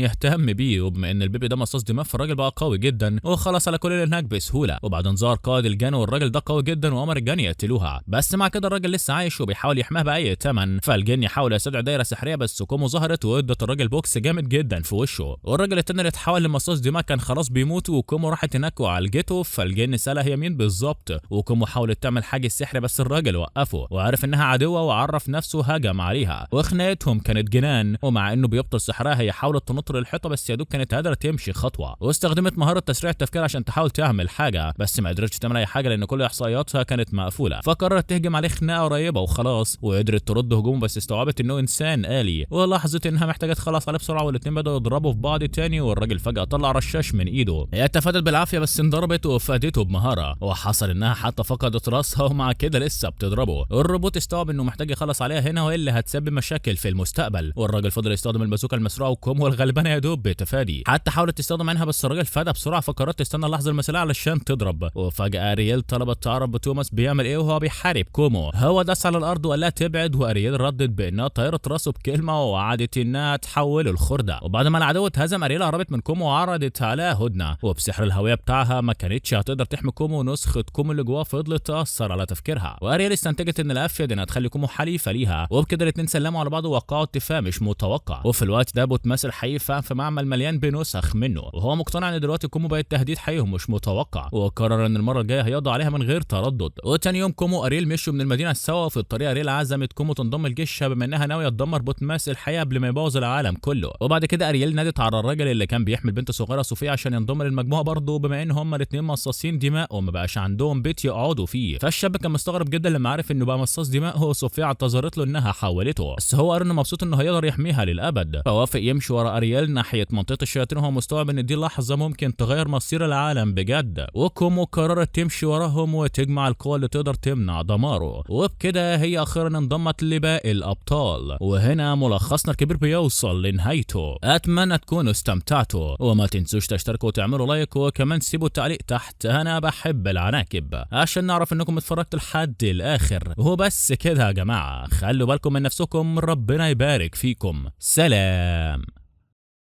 يهتم بيه، وبما ان البيبي ده مصاص دماء فالراجل بقى قوي جدا وخلص على كل اللي هناك بسهوله. وبعدين ظهر قائد الجان والراجل ده قوي جدا وامر الجان يقتلوها، بس مع كده الراجل لسه عايش وبيحاول يحماه باي ثمن. فالجن يحاول يستدعي دايره سحريه بس كومو ظهرت وادت الراجل بوكس جامد جدا في وشه. والراجل التاني اللي اتحول لمصاص دماء كان خلاص بيموت وكومو راحت هناك وعالجته. فالجن سالها هي مين بالظبط، وكومو حاولت تعمل حاجه سحر بس الراجل وقفه وعرف انها عدوه وعرف نفسه هجم عليها. وخناقتهم كانت جنان، ومع انه بيبطل سحرها هي حاولت تنط للحيطه بس يا دوب كانت قادره تمشي خطوه، واستخدمت مهاره تسريع التفكير عشان تحاول تعمل حاجه بس ما قدرتش تعمل اي حاجه لان كل احصائياتها كانت مقفوله. فقررت تهجم عليه خناقه قريبه وخلاص، وقدرت ترد هجومه بس استوعبت انه انسان آلي ولاحظت انها محتاجه تخلص عليه بسرعه. والاتنين بداوا يضربوا في بعض تاني والراجل فجاه طلع رشاش من ايده. هي اتفادت بالعافيه بس انضربت وفادته بمهاره، وحصل انها حتى فقدت راسها ومع كده لسه بتضربه. الروبوت استوعب انه محتاج يخلص عليها هنا والا هتسبب مشاكل في المستقبل. والراجل فضل يستخدم البازوكا المسروقه وكومو الغلبانه يا دوب بتفادي، حتى حاولت تستخدم عنها بس الراجل فادها بسرعه. فقررت تستنى اللحظه المثاليه علشان تضرب. وفجاه ارييل طلبت تعرف بتوماس بيعمل ايه وهو بيحارب كومو. هو داس على الارض وقال لها تبعد، وارييل ردت بانها طيرت راسه بكلمه ووعدت انها تحوله لخرده. وبعد ما العدو اتهزم ارييل هربت من كومو وعرضت عليها هدنه، وبسحر الهويه بتاعها ما كانتش هتقدر تحمي كومو. ونسخه كومو اللي جواه فضلت تاثر على تفكيرها، وارييل استنتجت ان الافيد انها تخلي كومو حليفه ليها. وبكده الاثنين سلموا على بعض ووقعوا اتفاق مش متوقع. وفي الوقت ده بوتماس الحقيقي فاهم في معمل مليان بنسخ منه، وهو مقتنع ان دلوقتي كومو بقت تهديد حقيقي ومش متوقع، وقرر ان المره الجايه هيقضي عليها من غير تردد. وتاني يوم كومو وارييل مشوا من المدينه سوا. وفي الطريق ارييل عزمت كومو تنضم لجيشها بما انها ناويه تدمر بوتماس الحقيقي قبل ما يبوظ العالم كله. وبعد كده ارييل نادت على الراجل اللي كان بيحمل بنت صغيره صوفيا عشان ينضم للمجموعه برضه بما ان هما الاثنين مصاصين دماء وما بقاش عندهم بيت يقعدوا فيه. فالشاب كان مستغرب جدا لما عرف انه بقى مصاص دماء. هو صوفيا اعتذرت له انها حولته، بس هو قال انه مبسوط انه هيقدر يحميها للابد. فوافق يمشي ورا ارييل ناحيه منطقه الشياطين وهو مستوعب ان دي لحظه ممكن تغير مصير العالم بجد. وكومو قررت تمشي وراهم وتجمع القوى اللي تقدر تمنع دماره. وبكده هي اخيرا انضمت لباقي الابطال. وهنا ملخصنا الكبير بيوصل لنهايته. اتمنى تكونوا استمتعتوا، وما تنسوش تشتركوا وتعملوا لايك وكمان سيبوا تعليق تحت انا بحب العناكب عشان نعرف انكم اتفرجتوا لحد الاخر. وهو بس كده يا جماعه، خلوا بالكم من نفسكم، ربنا يبارك فيكم، سلام.